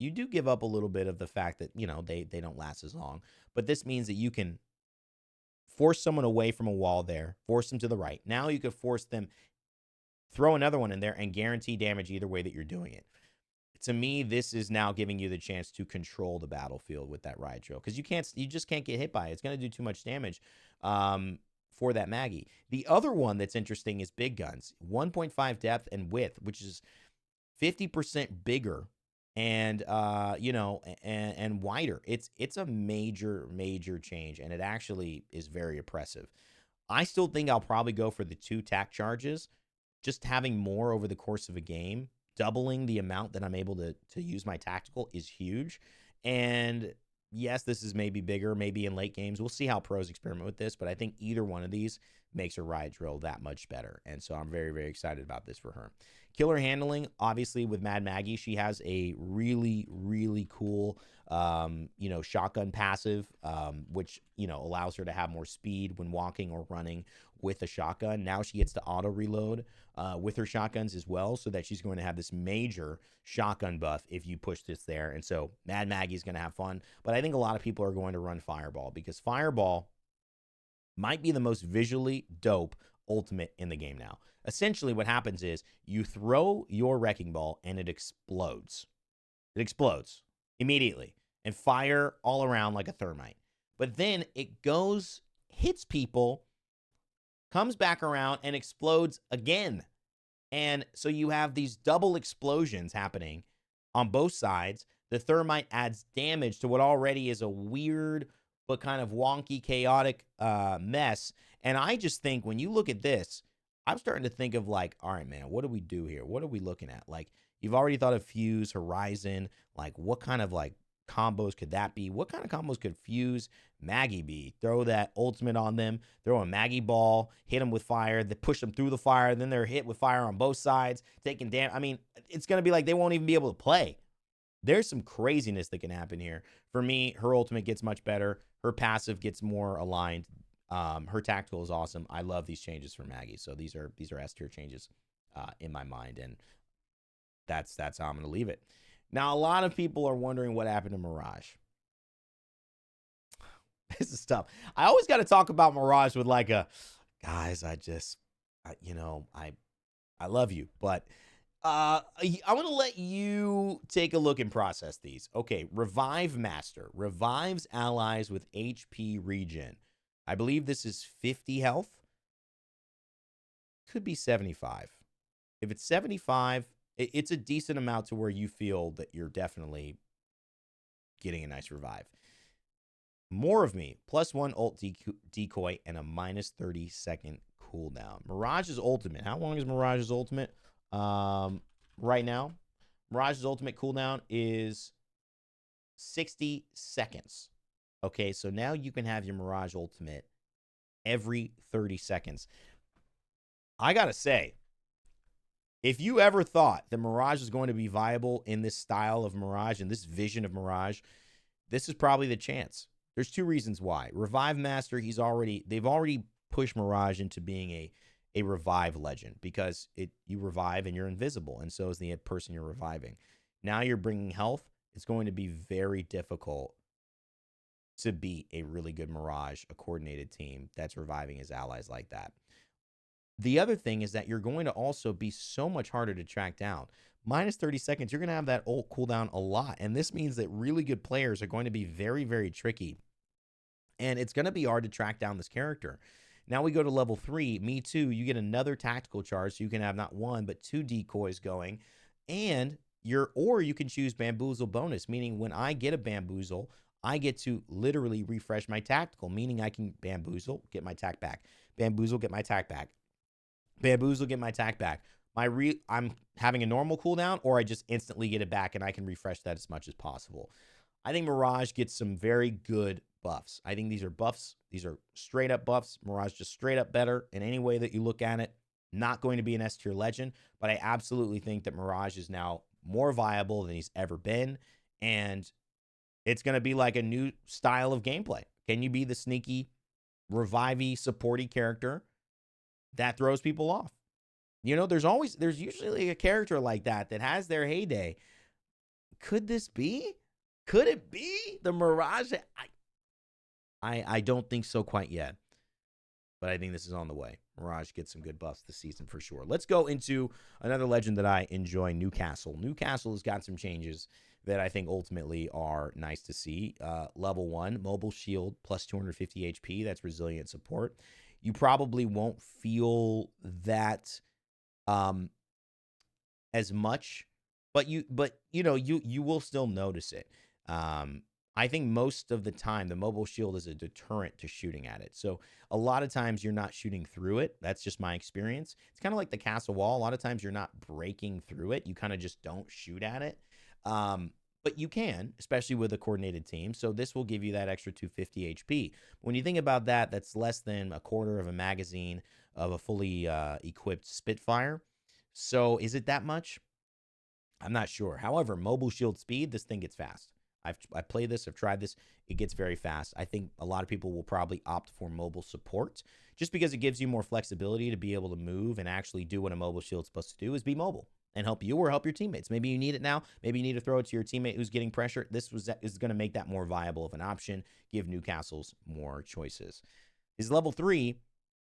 you do give up a little bit of the fact that, you know, they don't last as long, but this means that you can force someone away from a wall there, force them to the right. Now you could force them, throw another one in there, and guarantee damage either way that you're doing it. To me, this is now giving you the chance to control the battlefield with that Riot Drill, because you just can't get hit by it. It's going to do too much damage for that Maggie. The other one that's interesting is big guns, 1.5 depth and width, which is 50% bigger and and wider. It's a major change, and it actually is very oppressive. I still think I'll probably go for the 2 tack charges. Just having more over the course of a game, doubling the amount that I'm able to use my tactical is huge. And yes, this is maybe bigger, maybe in late games. We'll see how pros experiment with this, but I think either one of these makes a Riot Drill that much better. And so I'm very, very excited about this for her. Killer handling, obviously, with Mad Maggie, she has a really, really cool, shotgun passive, which, allows her to have more speed when walking or running with a shotgun. Now she gets to auto reload with her shotguns as well, so that she's going to have this major shotgun buff if you push this there. And so Mad Maggie's going to have fun. But I think a lot of people are going to run Fireball, because Fireball might be the most visually dope ultimate in the game now. Essentially, what happens is you throw your Wrecking Ball and it explodes. It explodes immediately and fire all around like a thermite. But then it goes, hits people, comes back around, and explodes again. And so you have these double explosions happening on both sides. The thermite adds damage to what already is a weird but kind of wonky, chaotic mess. And I just think when you look at this, I'm starting to think of like, all right, man, what do we do here? What are we looking at? Like, you've already thought of Fuse, Horizon. Like, what kind of like combos could that be? What kind of combos could Fuse Maggie be? Throw that ultimate on them, throw a Maggie ball, hit them with fire, they push them through the fire, then they're hit with fire on both sides, taking damage. I mean, it's going to be like they won't even be able to play. There's some craziness that can happen here. For me, her ultimate gets much better. Her passive gets more aligned. Her tactical is awesome. I love these changes for Maggie. So these are S tier changes in my mind, and that's how I'm going to leave it. Now, a lot of people are wondering what happened to Mirage. This is tough. I always got to talk about Mirage with like a, guys, I love you, but I want to let you take a look and process these. Okay, Revive Master revives allies with HP regen. I believe this is 50 health. Could be 75. If it's 75, it's a decent amount to where you feel that you're definitely getting a nice revive. More of Me, +1 ult decoy, and a minus 30-second cooldown. Mirage's ultimate. How long is Mirage's ultimate? Right now, Mirage's ultimate cooldown is 60 seconds. Okay, so now you can have your Mirage ultimate every 30 seconds. I gotta say, if you ever thought that Mirage is going to be viable in this style of Mirage and this vision of Mirage, this is probably the chance. There's two reasons why. Revive Master, they've already pushed Mirage into being a revive legend, because you revive and you're invisible, and so is the person you're reviving. Now you're bringing health. It's going to be very difficult to beat a really good Mirage, a coordinated team that's reviving his allies like that. The other thing is that you're going to also be so much harder to track down. Minus 30 seconds, you're going to have that ult cooldown a lot, and this means that really good players are going to be very, very tricky, and it's going to be hard to track down this character. Now we go to level 3, Me Too. You get another tactical charge, so you can have not one, but 2 decoys going. And or you can choose Bamboozle bonus, meaning when I get a Bamboozle, I get to literally refresh my tactical, meaning I can Bamboozle, get my tack back. Bamboozle, get my tack back. Bamboozle, get my tack back. I'm having a normal cooldown, or I just instantly get it back, and I can refresh that as much as possible. I think Mirage gets some very good buffs. I think these are buffs. These are straight up buffs. Mirage just straight up better in any way that you look at it. Not going to be an S tier legend, but I absolutely think that Mirage is now more viable than he's ever been, and it's going to be like a new style of gameplay. Can you be the sneaky, revivey, supporty character that throws people off? You know, there's usually a character like that has their heyday. Could this be? Could it be the Mirage? I don't think so quite yet, but I think this is on the way. Mirage gets some good buffs this season for sure. Let's go into another legend that I enjoy, Newcastle. Newcastle has got some changes that I think ultimately are nice to see. Level 1, mobile shield, plus 250 HP. That's resilient support. You probably won't feel that as much, but you will still notice it. I think most of the time the mobile shield is a deterrent to shooting at it. So a lot of times you're not shooting through it. That's just my experience. It's kind of like the castle wall. A lot of times you're not breaking through it. You kind of just don't shoot at it. But you can, especially with a coordinated team. So this will give you that extra 250 HP. When you think about that, that's less than a quarter of a magazine of a fully equipped Spitfire. So is it that much? I'm not sure. However, mobile shield speed, this thing gets fast. I played this. I've tried this. It gets very fast. I think a lot of people will probably opt for mobile support just because it gives you more flexibility to be able to move and actually do what a mobile shield's supposed to do, is be mobile and help you or help your teammates. Maybe you need it now. Maybe you need to throw it to your teammate who's getting pressure. This is going to make that more viable of an option, give Newcastle's more choices. His level 3,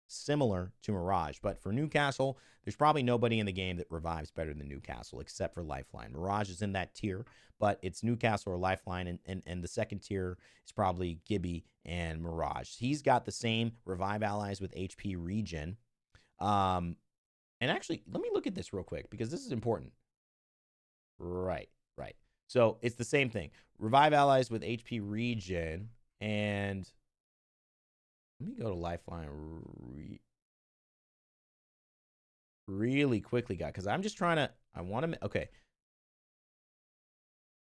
similar to Mirage. But for Newcastle, there's probably nobody in the game that revives better than Newcastle except for Lifeline. Mirage is in that tier, but it's Newcastle or Lifeline, and the second tier is probably Gibby and Mirage. He's got the same revive allies with HP regen. And actually, let me look at this real quick because this is important. Right. So it's the same thing. Revive allies with HP regen, and let me go to Lifeline really quickly, guys, because I'm just trying to, I want to, okay.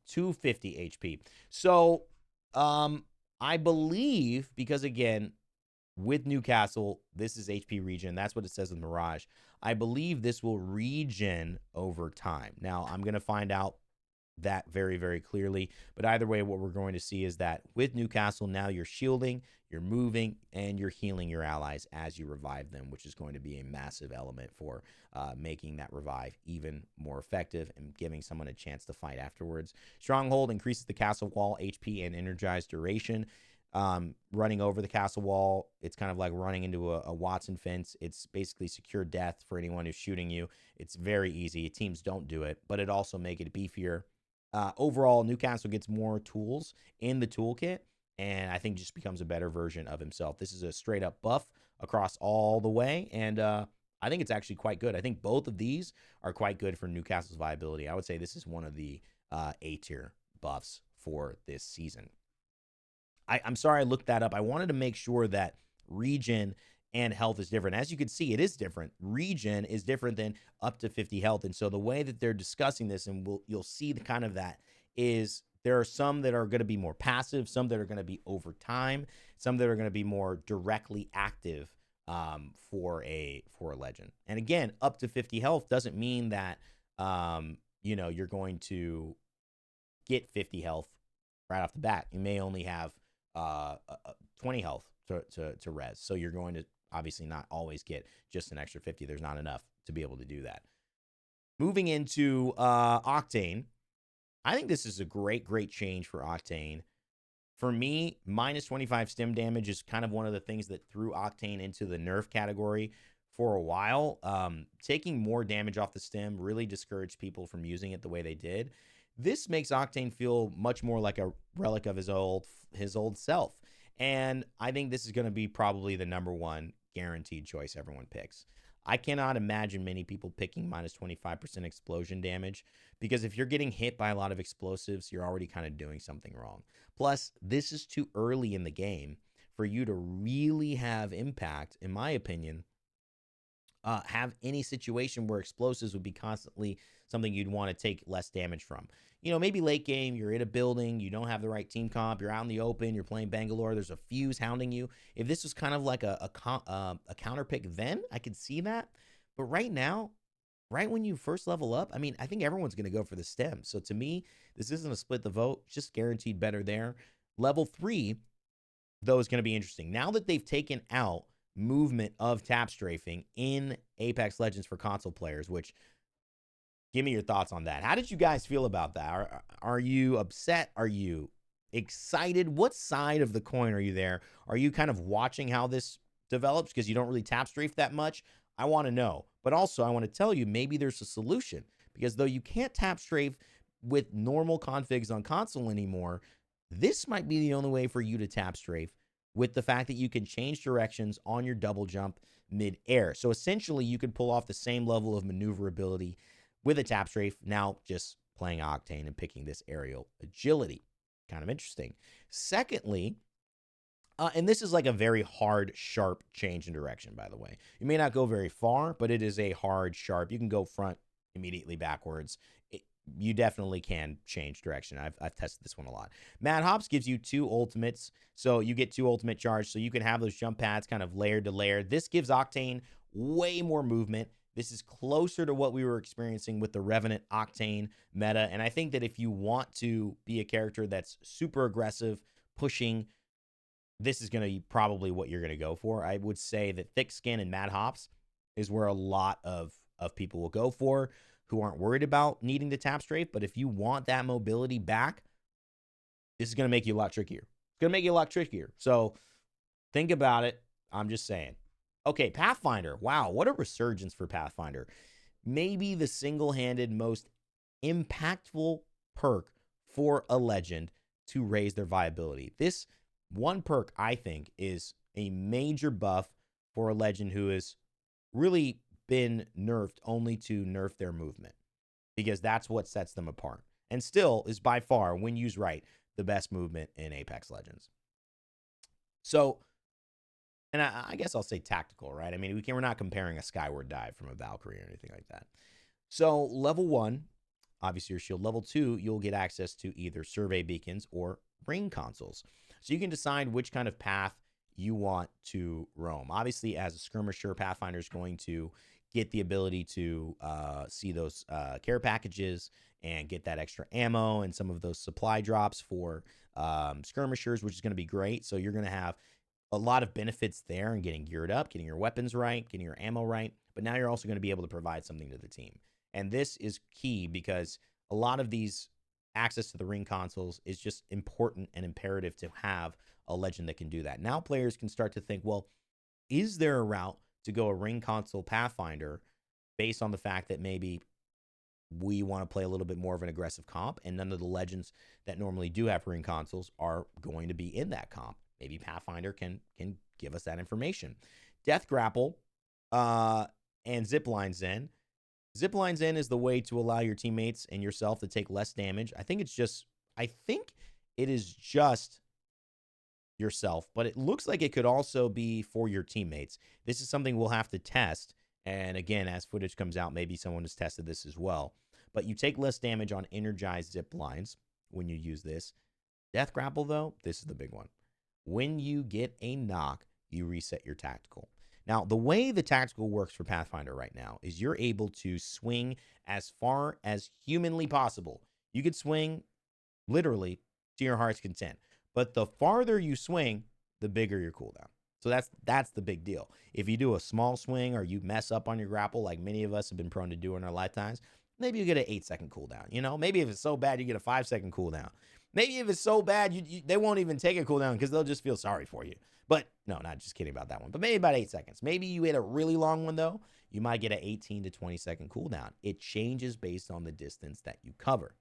250 HP. So, I believe, because again, with Newcastle, this is HP regen. That's what it says with Mirage. I believe this will regen over time. Now, I'm going to find out that very, very clearly. But either way, what we're going to see is that with Newcastle, now you're shielding, you're moving, and you're healing your allies as you revive them, which is going to be a massive element for making that revive even more effective and giving someone a chance to fight afterwards. Stronghold increases the castle wall HP and energized duration. Running over the castle wall, it's kind of like running into a Wattson fence. It's basically secure death for anyone who's shooting you. It's very easy. Teams don't do it, but it also make it beefier. Overall, Newcastle gets more tools in the toolkit, and I think just becomes a better version of himself. This is a straight up buff across all the way, and I think it's actually quite good. I think both of these are quite good for Newcastle's viability. I would say this is one of the A-tier buffs for this season. I'm sorry I looked that up. I wanted to make sure that regen and health is different. As you can see, it is different. Regen is different than up to 50 health. And so the way that they're discussing this, and you'll see the kind of that, is there are some that are going to be more passive, some that are going to be over time, some that are going to be more directly active for a legend. And again, up to 50 health doesn't mean that you're going to get 50 health right off the bat. You may only have 20 health to res. So you're going to obviously not always get just an extra 50. There's not enough to be able to do that. Moving into Octane, I think this is a great change for Octane. For me, minus 25 stim damage is kind of one of the things that threw Octane into the nerf category for a while. Taking more damage off the stim really discouraged people from using it the way they did. This makes Octane feel much more like a relic of his old self. And I think this is going to be probably the #1 guaranteed choice everyone picks. I cannot imagine many people picking minus 25% explosion damage, because if you're getting hit by a lot of explosives, you're already kind of doing something wrong. Plus, this is too early in the game for you to really have impact, in my opinion. Have any situation where explosives would be constantly something you'd want to take less damage from. Maybe late game, you're in a building, you don't have the right team comp, you're out in the open, you're playing Bangalore, there's a fuse hounding you. If this was kind of like a counter pick, then I could see that. But right now, right when you first level up, I mean, I think everyone's going to go for the stem. So to me, this isn't a split the vote, just guaranteed better there. Level 3, though, is going to be interesting. Now that they've taken out movement of tap strafing in Apex Legends for console players, which, give me your thoughts on that. How did you guys feel about that? Are you upset? Are you excited? What side of the coin are you there? Are you kind of watching how this develops because you don't really tap strafe that much? I want to know. But also, I want to tell you, maybe there's a solution, because though you can't tap strafe with normal configs on console anymore, this might be the only way for you to tap strafe, with the fact that you can change directions on your double jump mid-air. So essentially, you could pull off the same level of maneuverability with a tap strafe, now just playing Octane and picking this aerial agility. Kind of interesting. Secondly, and this is like a very hard, sharp change in direction, by the way. You may not go very far, but it is a hard, sharp. You can go front, immediately backwards. You definitely can change direction. I've tested this one a lot. Mad Hops gives you 2 ultimates, so you get 2 ultimate charge, so you can have those jump pads kind of layered to layer. This gives Octane way more movement. This is closer to what we were experiencing with the Revenant Octane meta, and I think that if you want to be a character that's super aggressive, pushing, this is going to be probably what you're going to go for. I would say that Thick Skin and Mad Hops is where a lot of people will go for, who aren't worried about needing the tap strafe. But if you want that mobility back, this is going to make you a lot trickier. It's going to make you a lot trickier. So think about it. I'm just saying. Okay, Pathfinder. Wow, what a resurgence for Pathfinder. Maybe the single-handed most impactful perk for a legend to raise their viability. This one perk, I think, is a major buff for a legend who has really been nerfed only to nerf their movement, because that's what sets them apart, and still is by far, when used right, the best movement in Apex Legends. So, and I guess I'll say tactical, right? I mean, we're not comparing a skyward dive from a Valkyrie or anything like that. So level 1, obviously your shield. Level 2, you'll get access to either survey beacons or ring consoles. So you can decide which kind of path you want to roam. Obviously, as a skirmisher, Pathfinder is going to get the ability to see those care packages and get that extra ammo and some of those supply drops for skirmishers, which is going to be great. So you're going to have a lot of benefits there and getting geared up, getting your weapons right, getting your ammo right. But now you're also going to be able to provide something to the team. And this is key because a lot of these access to the ring consoles is just important and imperative to have a legend that can do that. Now players can start to think, well, is there a route to go a ring console Pathfinder based on the fact that maybe we want to play a little bit more of an aggressive comp, and none of the legends that normally do have ring consoles are going to be in that comp? Maybe Pathfinder can give us that information. Death Grapple and Zipline Zen. Zipline Zen is the way to allow your teammates and yourself to take less damage. I think it is just yourself, but it looks like it could also be for your teammates. This is something we'll have to test. And again, as footage comes out, maybe someone has tested this as well. But you take less damage on energized zip lines when you use this. Death Grapple, though, this is the big one. When you get a knock, you reset your tactical. Now, the way the tactical works for Pathfinder right now is you're able to swing as far as humanly possible. You could swing literally to your heart's content. But the farther you swing, the bigger your cooldown. So that's the big deal. If you do a small swing or you mess up on your grapple, like many of us have been prone to do in our lifetimes, maybe you get an 8-second cooldown. You know, maybe if it's so bad, you get a 5-second cooldown. Maybe if it's so bad, they won't even take a cooldown because they'll just feel sorry for you. But no, not just kidding about that one. But maybe about 8 seconds. Maybe you hit a really long one, though. You might get an 18 to 20-second cooldown. It changes based on the distance that you cover.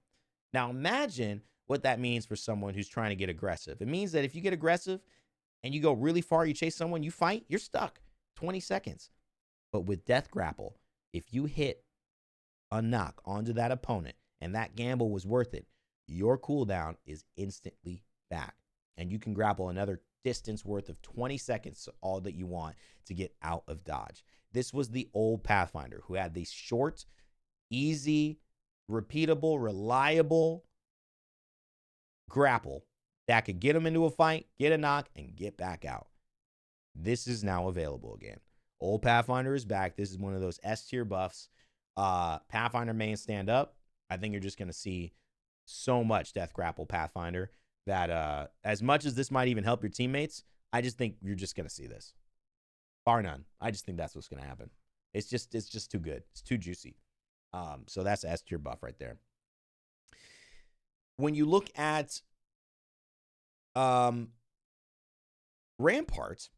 Now, imagine what that means for someone who's trying to get aggressive. It means that if you get aggressive and you go really far, you chase someone, you fight, you're stuck 20 seconds. But with Death Grapple, if you hit a knock onto that opponent and that gamble was worth it, your cooldown is instantly back. And you can grapple another distance worth of 20 seconds, all that you want to get out of dodge. This was the old Pathfinder who had these short, easy, repeatable, reliable grapple that could get them into a fight, get a knock, and get back out. This is now available again. Old Pathfinder is back. This is one of those S tier buffs. Pathfinder main stand up. I think you're just going to see so much Death Grapple Pathfinder that as much as this might even help your teammates, I just think you're just going to see this. Bar none. I just think that's what's going to happen. It's just too good. It's too juicy. So that's S tier buff right there. When you look at Rampart,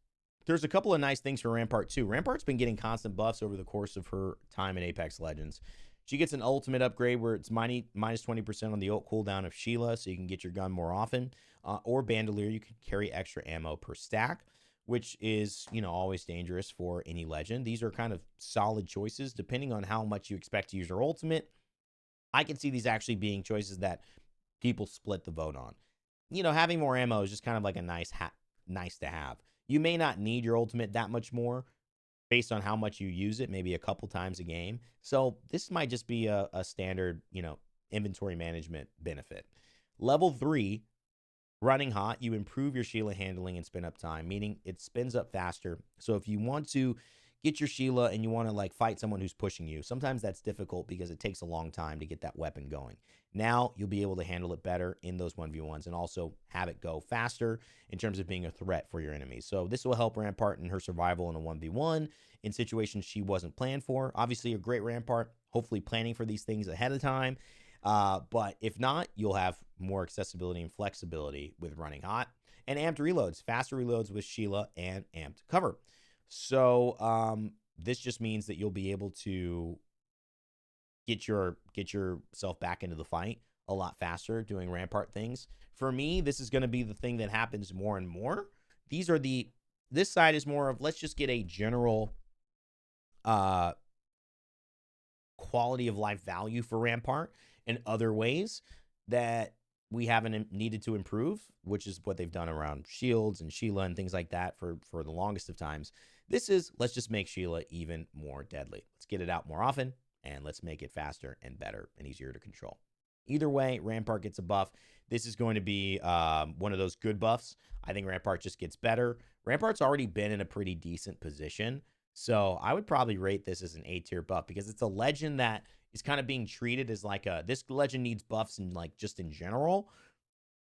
there's a couple of nice things for Rampart too. Rampart's been getting constant buffs over the course of her time in Apex Legends. She gets an ultimate upgrade where it's minus 20% on the ult cooldown of Sheila, so you can get your gun more often. Or Bandolier, you can carry extra ammo per stack, which is, always dangerous for any legend. These are kind of solid choices depending on how much you expect to use your ultimate. I can see these actually being choices that people split the vote on. Having more ammo is just kind of like a nice to have. You may not need your ultimate that much more based on how much you use it, maybe a couple times a game. So this might just be a standard, inventory management benefit. Level 3, running hot, you improve your Sheila handling and spin up time, meaning it spins up faster. So if you want to get your Sheila and you want to fight someone who's pushing you, sometimes that's difficult because it takes a long time to get that weapon going. Now you'll be able to handle it better in those 1v1s and also have it go faster in terms of being a threat for your enemies. So this will help Rampart in her survival in a 1v1 in situations she wasn't planned for. Obviously a great Rampart, hopefully planning for these things ahead of time. But if not, you'll have more accessibility and flexibility with running hot. And amped reloads, faster reloads with Sheila and amped cover. So this just means that you'll be able to get yourself back into the fight a lot faster doing Rampart things. For me, this is going to be the thing that happens more and more. This side is more of, let's just get a general quality of life value for Rampart in other ways that we haven't needed to improve, which is what they've done around shields and Sheila and things like that for the longest of times. This is, let's just make Sheila even more deadly. Let's get it out more often, and let's make it faster and better and easier to control. Either way, Rampart gets a buff. This is going to be one of those good buffs. I think Rampart just gets better. Rampart's already been in a pretty decent position, so I would probably rate this as an A-tier buff because it's a legend that is kind of being treated as like this legend needs buffs and like just in general,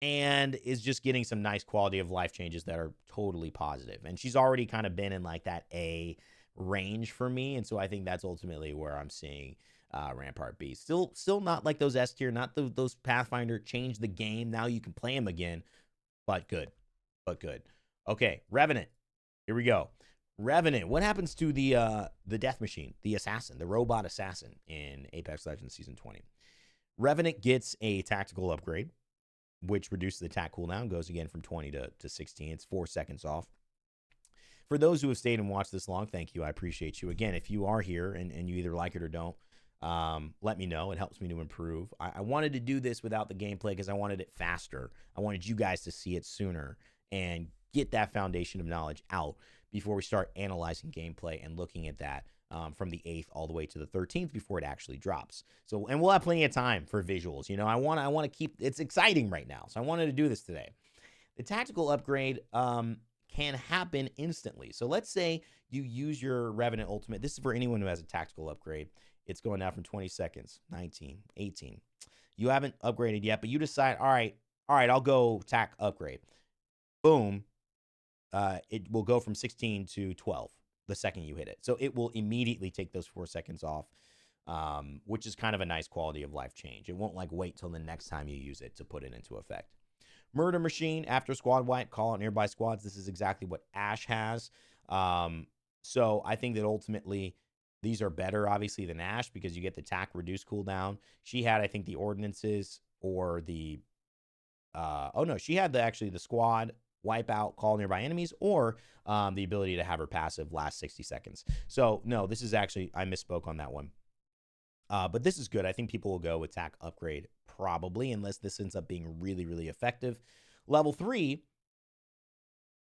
and is just getting some nice quality of life changes that are totally positive. And she's already kind of been in like that A range for me, and so I think that's ultimately where I'm seeing Rampart be. Still not like those S tier, not those Pathfinder change the game. Now you can play him again, but good. Okay, Revenant. Here we go. Revenant. What happens to the death machine, the assassin, the robot assassin in Apex Legends Season 20? Revenant gets a tactical upgrade, which reduces the attack cooldown, goes again from 20 to 16. It's 4 seconds off. For those who have stayed and watched this long, thank you. I appreciate you. Again, if you are here and you either like it or don't, let me know. It helps me to improve. I wanted to do this without the gameplay because I wanted it faster. I wanted you guys to see it sooner and get that foundation of knowledge out before we start analyzing gameplay and looking at that from the 8th all the way to the 13th before it actually drops. So, and we'll have plenty of time for visuals. You know, I want to keep, it's exciting right now. So I wanted to do this today. The tactical upgrade can happen instantly. So let's say you use your Revenant ultimate. This is for anyone who has a tactical upgrade. It's going down from 20 seconds, 19, 18. You haven't upgraded yet, but you decide, all right, I'll go tac upgrade. Boom. It will go from 16 to 12 the second you hit it. So it will immediately take those 4 seconds off, which is kind of a nice quality of life change. It won't like wait till the next time you use it to put it into effect. Murder Machine, after squad wipe, call out nearby squads. This is exactly what Ashe has. So I think that ultimately these are better, obviously, than Ashe because you get the tac reduced cooldown. She had, I think, the ordinances or the... she had the squad wipe out, call nearby enemies, or the ability to have her passive last 60 seconds. So, no, this is actually... I misspoke on that one. But this is good. I think people will go with tac upgrade probably, unless this ends up being really, really effective. Level 3,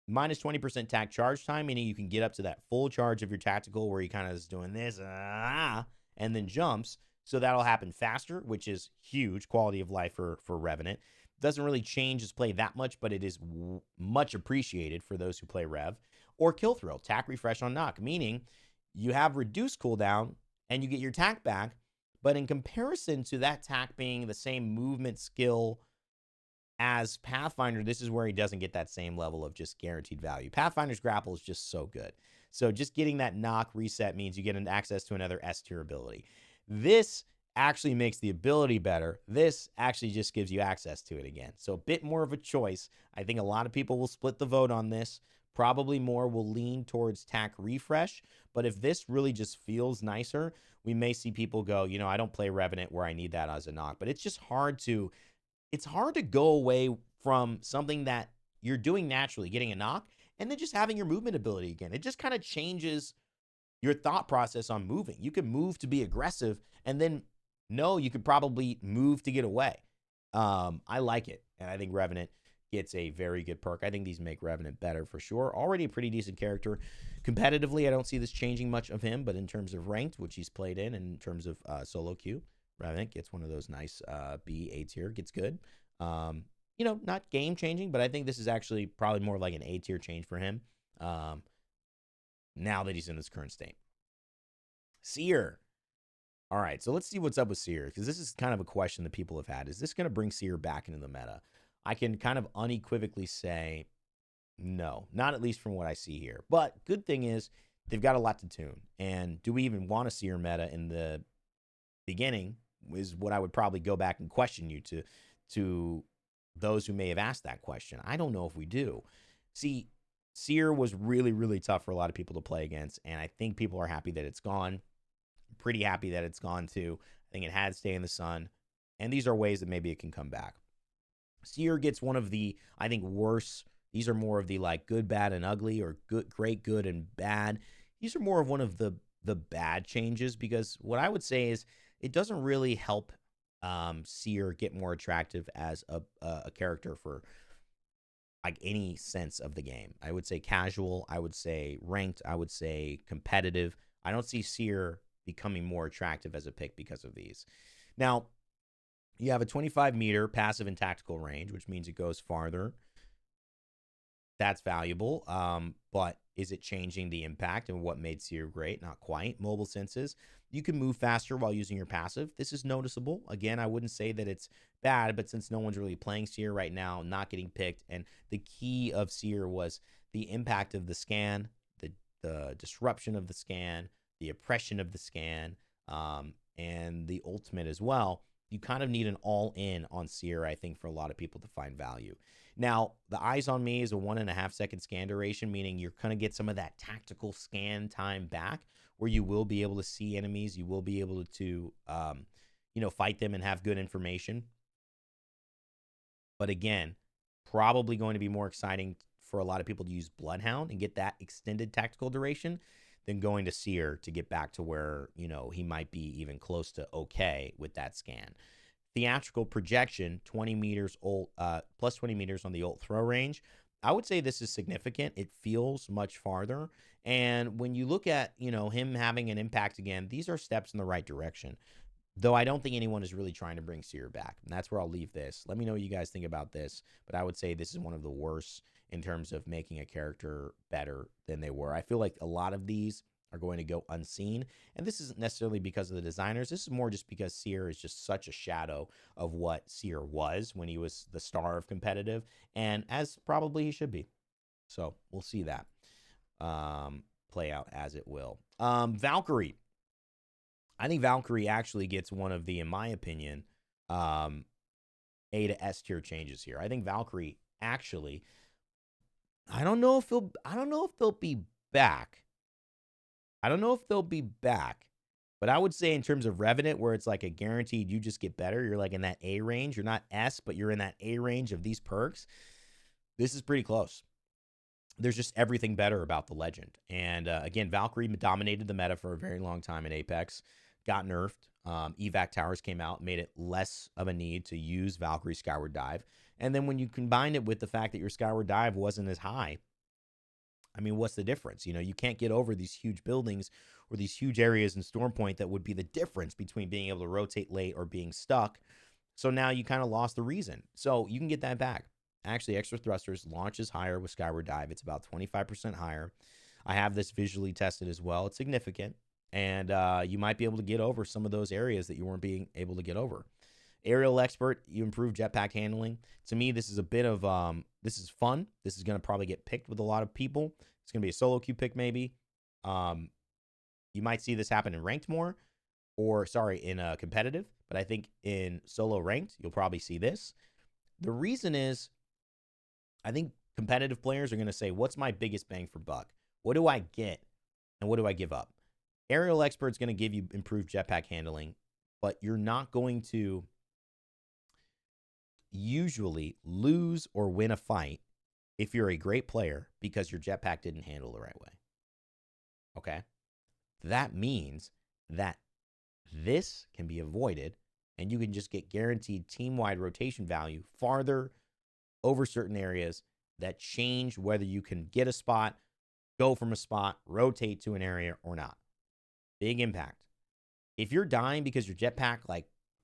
minus 20% tac charge time, meaning you can get up to that full charge of your tactical where he kind of is doing this, and then jumps. So that'll happen faster, which is huge quality of life for Revenant. Doesn't really change his play that much, but it is much appreciated for those who play Rev. Or Kill Thrill, tac refresh on knock, meaning you have reduced cooldown and you get your tac back, but in comparison to that tac being the same movement skill as Pathfinder, this is where he doesn't get that same level of just guaranteed value. Pathfinder's grapple is just so good. So just getting that knock reset means you get an access to another S tier ability. This actually makes the ability better. This actually just gives you access to it again. So a bit more of a choice. I think a lot of people will split the vote on this. Probably more will lean towards tac refresh. But if this really just feels nicer, we may see people go, you know, I don't play Revenant where I need that as a knock. But it's just hard to go away from something that you're doing naturally, getting a knock, and then just having your movement ability again. It just kind of changes your thought process on moving. You can move to be aggressive, and then you could probably move to get away. I like it, and I think Revenant gets a very good perk. I think these make Revenant better for sure. Already a pretty decent character. Competitively, I don't see this changing much of him, but in terms of ranked, which he's played in terms of solo queue, Revenant gets one of those nice A tier, gets good. Not game changing, but I think this is actually probably more like an A tier change for him now that he's in this current state. Seer. All right, so let's see what's up with Seer, because this is kind of a question that people have had. Is this going to bring Seer back into the meta? I can kind of unequivocally say no, not at least from what I see here. But good thing is they've got a lot to tune. And do we even want a Seer meta in the beginning is what I would probably go back and question you to those who may have asked that question. I don't know if we do. See, Seer was really, really tough for a lot of people to play against, and I think people are happy that it's gone. I'm pretty happy that it's gone too. I think it had to stay in the sun, and these are ways that maybe it can come back. Seer gets one of the, I think, worse. These are more of the like good, bad, and ugly, or good, great, good, and bad. These are more of one of the bad changes, because what I would say is it doesn't really help Seer get more attractive as a character for like any sense of the game. I would say casual, I would say ranked, I would say competitive. I don't see Seer becoming more attractive as a pick because of these. Now, you have a 25-meter passive and tactical range, which means it goes farther. That's valuable. But is it changing the impact and what made Seer great? Not quite. Mobile senses. You can move faster while using your passive. This is noticeable. Again, I wouldn't say that it's bad, but since no one's really playing Seer right now, not getting picked, and the key of Seer was the impact of the scan, the disruption of the scan, the oppression of the scan, and the ultimate as well. You kind of need an all-in on Seer, I think, for a lot of people to find value. Now, the Eyes on Me is a 1.5 second scan duration, meaning you're going to get some of that tactical scan time back, where you will be able to see enemies. You will be able to, fight them and have good information. But again, probably going to be more exciting for a lot of people to use Bloodhound and get that extended tactical duration than going to Seer to get back to where, he might be even close to okay with that scan. Theatrical projection, 20 meters plus 20 meters on the ult throw range. I would say this is significant. It feels much farther. And when you look at, him having an impact again, these are steps in the right direction. Though I don't think anyone is really trying to bring Seer back. And that's where I'll leave this. Let me know what you guys think about this. But I would say this is one of the worst in terms of making a character better than they were. I feel like a lot of these are going to go unseen. And this isn't necessarily because of the designers. This is more just because Seer is just such a shadow of what Seer was when he was the star of competitive, and as probably he should be. So we'll see that play out as it will. Valkyrie. I think Valkyrie actually gets one of the, in my opinion, A to S tier changes here. I think Valkyrie actually, I don't know if they'll be back. But I would say in terms of Revenant, where it's like a guaranteed you just get better, you're like in that A range. You're not S, but you're in that A range of these perks. This is pretty close. There's just everything better about the legend. And again, Valkyrie dominated the meta for a very long time in Apex. Got nerfed. Evac Towers came out, made it less of a need to use Valkyrie Skyward Dive. And then when you combine it with the fact that your Skyward Dive wasn't as high, I mean, what's the difference? You can't get over these huge buildings or these huge areas in Stormpoint that would be the difference between being able to rotate late or being stuck. So now you kind of lost the reason. So you can get that back. Actually, Extra Thrusters launches higher with Skyward Dive. It's about 25% higher. I have this visually tested as well. It's significant. And you might be able to get over some of those areas that you weren't being able to get over. Aerial Expert, you improve jetpack handling. To me, this is a bit of, this is fun. This is going to probably get picked with a lot of people. It's going to be a solo queue pick maybe. You might see this happen in ranked more, in competitive. But I think in solo ranked, you'll probably see this. The reason is, I think competitive players are going to say, what's my biggest bang for buck? What do I get and what do I give up? Aerial Expert's going to give you improved jetpack handling, but you're not going to usually lose or win a fight if you're a great player because your jetpack didn't handle the right way. Okay? That means that this can be avoided and you can just get guaranteed team-wide rotation value farther over certain areas that change whether you can get a spot, go from a spot, rotate to an area or not. Big impact. If you're dying because your jetpack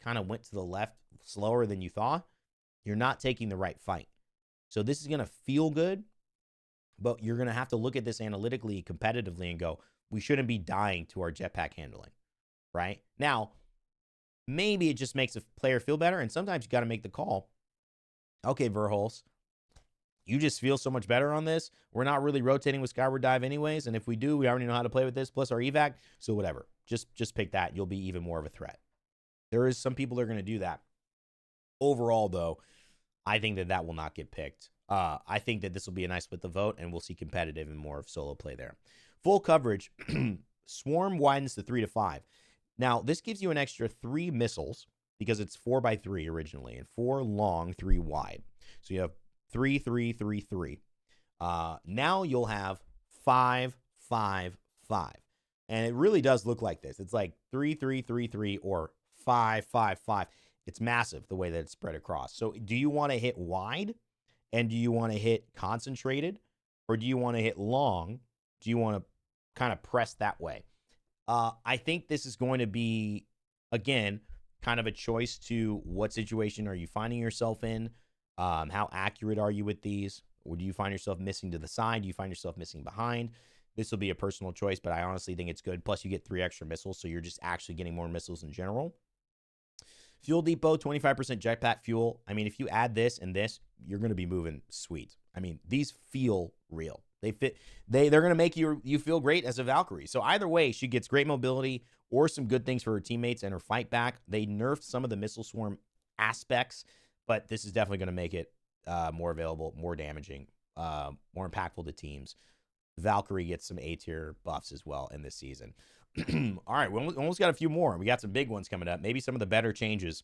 kind of went to the left slower than you thought, you're not taking the right fight. So this is going to feel good, but you're going to have to look at this analytically, competitively, and go, we shouldn't be dying to our jetpack handling, right? Now, maybe it just makes a player feel better, and sometimes you got to make the call. Okay, Verholz, you just feel so much better on this. We're not really rotating with Skyward Dive anyways, and if we do, we already know how to play with this, plus our evac, so whatever. Just pick that. You'll be even more of a threat. There is some people that are going to do that. Overall, though, I think that will not get picked. I think that this will be a nice split the vote, and we'll see competitive and more of solo play there. Full coverage, Swarm widens to 3 to 5. Now, this gives you an extra 3 missiles because it's 4x3 originally, and 4 long, 3 wide. So you have 3, 3, 3, 3. Now you'll have 5, 5, 5. And it really does look like this. It's like 3, 3, 3, 3, or 5, 5, 5. It's massive the way that it's spread across. So do you want to hit wide? And do you want to hit concentrated? Or do you want to hit long? Do you want to kind of press that way? I think this is going to be, again, kind of a choice to what situation are you finding yourself in? How accurate are you with these? Or do you find yourself missing to the side? Do you find yourself missing behind? This will be a personal choice, but I honestly think it's good. Plus, you get 3 extra missiles, so you're just actually getting more missiles in general. Fuel depot, 25% jetpack fuel. I mean, if you add this and this, you're going to be moving sweet. I mean, these feel real. They fit. They're going to make you feel great as a Valkyrie. So either way, she gets great mobility or some good things for her teammates and her fight back. They nerfed some of the missile swarm aspects, but this is definitely going to make it more available, more damaging, more impactful to teams. Valkyrie gets some A-tier buffs as well in this season. All right, we almost got a few more. We got some big ones coming up. Maybe some of the better changes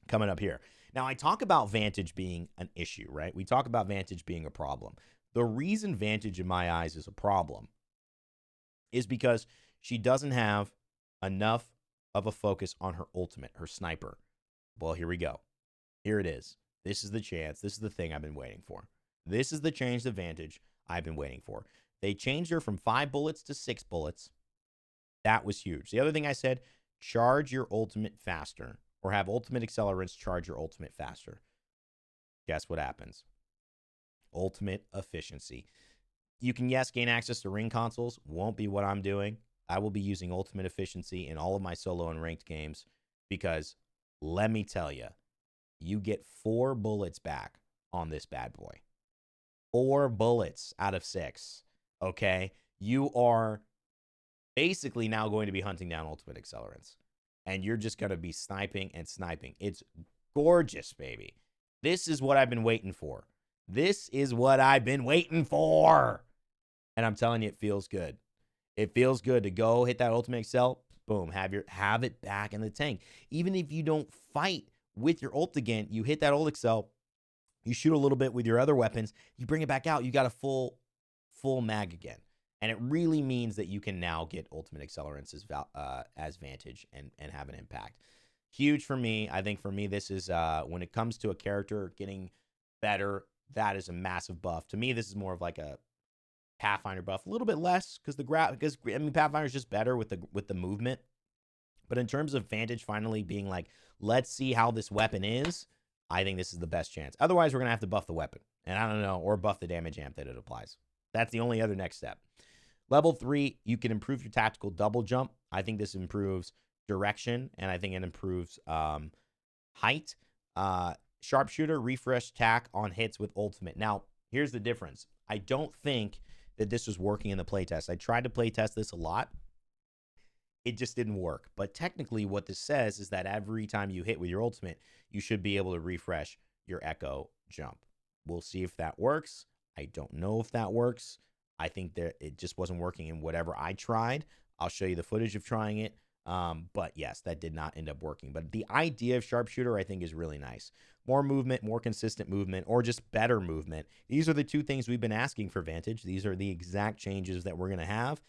coming up here. Now, I talk about Vantage being an issue, right? We talk about Vantage being a problem. The reason Vantage, in my eyes, is a problem is because she doesn't have enough of a focus on her ultimate, her sniper. Well, here we go. Here it is. This is the chance. This is the thing I've been waiting for. This is the change to Vantage I've been waiting for. They changed her from 5 bullets to 6 bullets. That was huge. The other thing I said, charge your ultimate faster, or have ultimate accelerants charge your ultimate faster. Guess what happens? Ultimate efficiency. You can, yes, gain access to ring consoles. Won't be what I'm doing. I will be using ultimate efficiency in all of my solo and ranked games because let me tell you, you get 4 bullets back on this bad boy. 4 bullets out of 6. Okay? You are basically now going to be hunting down ultimate accelerants. And you're just going to be sniping and sniping. It's gorgeous, baby. This is what I've been waiting for. This is what I've been waiting for. And I'm telling you, it feels good. It feels good to go hit that ultimate excel. Boom. Have it back in the tank. Even if you don't fight with your ult again, you hit that ult excel. You shoot a little bit with your other weapons. You bring it back out. You got a full mag again. And it really means that you can now get ultimate accelerants as Vantage and have an impact. Huge for me. I think for me, this is when it comes to a character getting better, that is a massive buff. To me, this is more of like a Pathfinder buff. A little bit less because Pathfinder is just better with the movement. But in terms of Vantage finally being like, let's see how this weapon is, I think this is the best chance. Otherwise, we're going to have to buff the weapon. And I don't know, or buff the damage amp that it applies. That's the only other next step. Level 3, you can improve your tactical double jump. I think this improves direction, and I think it improves height. Sharpshooter, refresh tack on hits with ultimate. Now, here's the difference. I don't think that this was working in the playtest. I tried to playtest this a lot. It just didn't work. But technically, what this says is that every time you hit with your ultimate, you should be able to refresh your echo jump. We'll see if that works. I don't know if that works. I think that it just wasn't working in whatever I tried. I'll show you the footage of trying it. But yes, that did not end up working. But the idea of Sharpshooter, I think, is really nice. More movement, more consistent movement, or just better movement. These are the 2 things we've been asking for Vantage. These are the exact changes that we're going to have.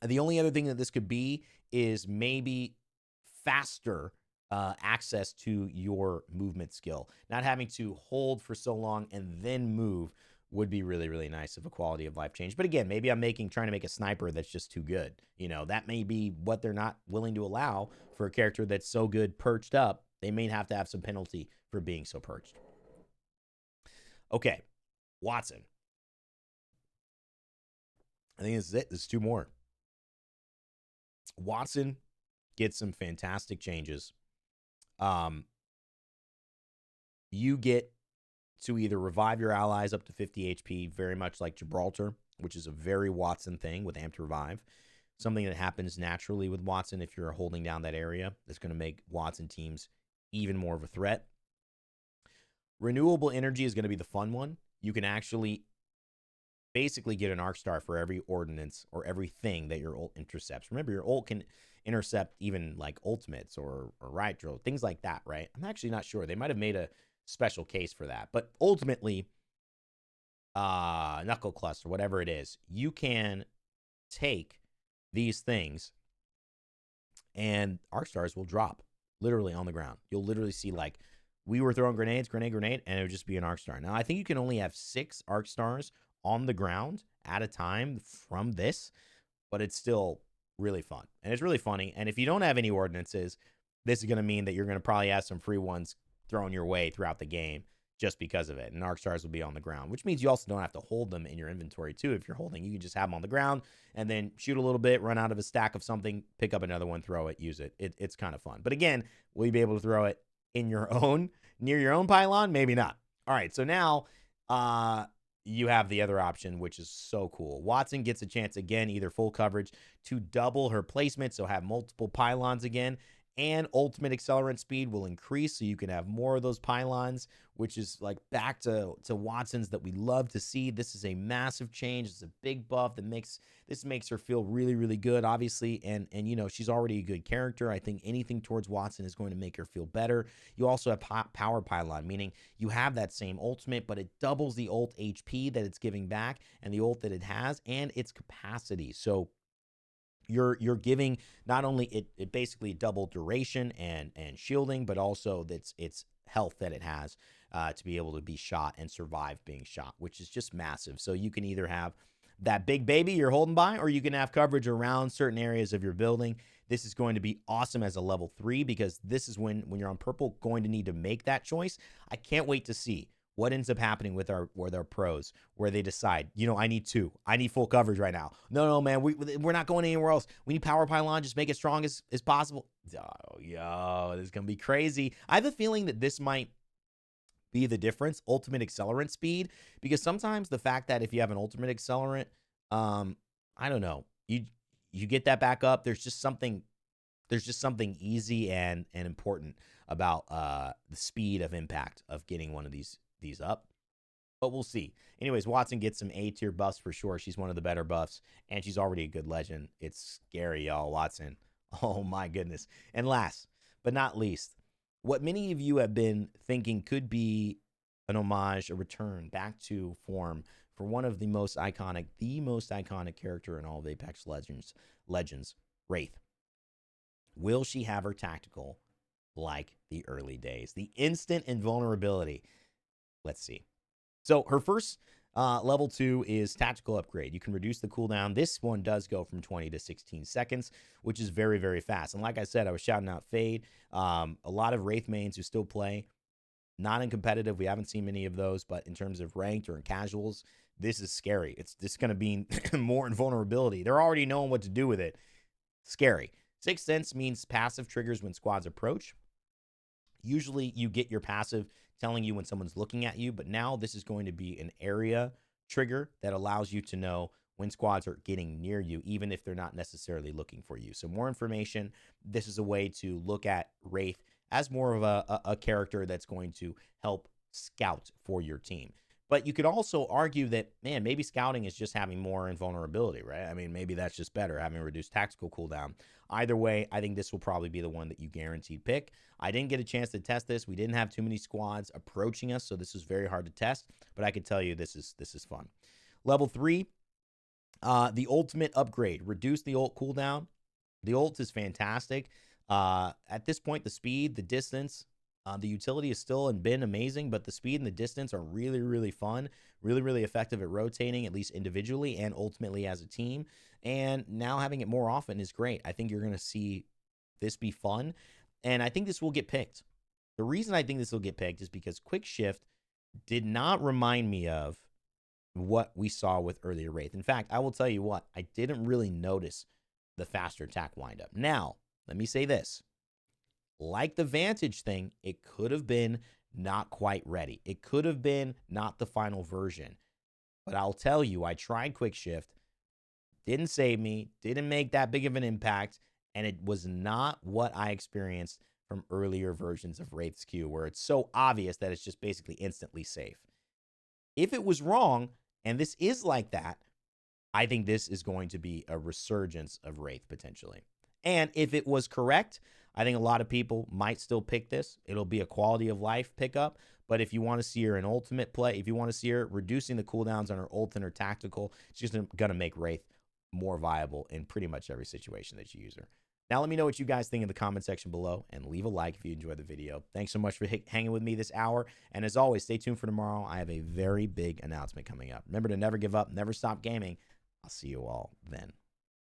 The only other thing that this could be is maybe faster access to your movement skill. Not having to hold for so long and then move would be really, really nice of a quality of life change. But again, maybe I'm trying to make a sniper that's just too good. You know, that may be what they're not willing to allow for a character that's so good perched up. They may have to have some penalty for being so perched. Okay, Wattson. I think this is it. There's 2 more. Wattson gets some fantastic changes. You get to either revive your allies up to 50 HP, very much like Gibraltar, which is a very Wattson thing with Amped Revive. Something that happens naturally with Wattson if you're holding down that area. That's going to make Wattson teams even more of a threat. Renewable energy is going to be the fun one. You can actually basically get an arc star for every ordinance or everything that your ult intercepts. Remember, your ult can intercept even like ultimates or riot drill, things like that, right? I'm actually not sure. They might have made a special case for that. But ultimately, knuckle cluster, whatever it is, you can take these things and arc stars will drop literally on the ground. You'll literally see, like, we were throwing grenades, grenade, and it would just be an arc star. Now, I think you can only have 6 arc stars on the ground at a time from this, but it's still really fun. And it's really funny. And if you don't have any ordinances, this is going to mean that you're going to probably have some free ones thrown your way throughout the game just because of it. And arc stars will be on the ground, which means you also don't have to hold them in your inventory too. If you're holding, you can just have them on the ground and then shoot a little bit, run out of a stack of something, pick up another one, throw it, use it. It's kind of fun. But again, will you be able to throw it in your own, near your own pylon? Maybe not. All right, so now you have the other option, which is so cool. Wattson gets a chance again, either full coverage to double her placement, so have multiple pylons again, and ultimate accelerant speed will increase, so you can have more of those pylons, which is like back to Wattson's that we love to see. This is a massive change. It's a big buff that makes her feel really, really good, obviously, and you know, she's already a good character. I think anything towards Wattson is going to make her feel better. You also have power pylon, meaning you have that same ultimate, but it doubles the ult HP that it's giving back and the ult that it has and its capacity. So you're giving not only it basically double duration and shielding, but also its health that it has to be able to be shot and survive being shot, which is just massive. So you can either have that big baby you're holding by, or you can have coverage around certain areas of your building. This is going to be awesome as a level 3, because this is when you're on purple going to need to make that choice. I can't wait to see what ends up happening with our pros, where they decide, you know, I need full coverage right now. No, man, we're not going anywhere else. We need power pylon, just make it strong as possible. Oh, yo, this is going to be crazy. I have a feeling that this might be the difference, ultimate accelerant speed, because sometimes the fact that if you have an ultimate accelerant, I don't know, you get that back up. There's just something easy and important about the speed of impact of getting one of these up, but we'll see. Anyways, Wattson gets some A tier buffs for sure. She's one of the better buffs, and she's already a good legend. It's scary, y'all. Wattson, oh my goodness. And last but not least, what many of you have been thinking could be an homage, a return back to form for one of the most iconic character in all of Apex Legends, Wraith. Will she have her tactical like the early days? The instant invulnerability. Let's see. So her first level 2 is tactical upgrade. You can reduce the cooldown. This one does go from 20 to 16 seconds, which is very, very fast. And like I said, I was shouting out Fade. A lot of Wraith mains who still play, not in competitive. We haven't seen many of those, but in terms of ranked or in casuals, this is scary. It's just going to be more invulnerability. They're already knowing what to do with it. Scary. Sixth Sense means passive triggers when squads approach. Usually you get your passive telling you when someone's looking at you, but now this is going to be an area trigger that allows you to know when squads are getting near you, even if they're not necessarily looking for you. So more information. This is a way to look at Wraith as more of a character that's going to help scout for your team. But you could also argue that, man, maybe scouting is just having more invulnerability, right? I mean, maybe that's just better, having a reduced tactical cooldown. Either way, I think this will probably be the one that you guaranteed pick. I didn't get a chance to test this. We didn't have too many squads approaching us, so this is very hard to test. But I can tell you this is fun. Level 3, the ultimate upgrade. Reduce the ult cooldown. The ult is fantastic. At this point, the speed, the distance, the utility has still been amazing, but the speed and the distance are really, really fun, really, really effective at rotating, at least individually and ultimately as a team. And now having it more often is great. I think you're going to see this be fun, and I think this will get picked. The reason I think this will get picked is because Quick Shift did not remind me of what we saw with earlier Wraith. In fact, I will tell you what, I didn't really notice the faster attack windup. Now, let me say this. Like the Vantage thing, it could have been not quite ready. It could have been not the final version. But I'll tell you, I tried Quick Shift, didn't save me, didn't make that big of an impact, and it was not what I experienced from earlier versions of Wraith's Q, where it's so obvious that it's just basically instantly safe. If it was wrong, and this is like that, I think this is going to be a resurgence of Wraith potentially. And if it was correct, I think a lot of people might still pick this. It'll be a quality of life pickup. But if you want to see her an ultimate play, if you want to see her reducing the cooldowns on her ult and her tactical, it's just going to make Wraith more viable in pretty much every situation that you use her. Now, let me know what you guys think in the comment section below, and leave a like if you enjoyed the video. Thanks so much for hanging with me this hour. And as always, stay tuned for tomorrow. I have a very big announcement coming up. Remember to never give up, never stop gaming. I'll see you all then.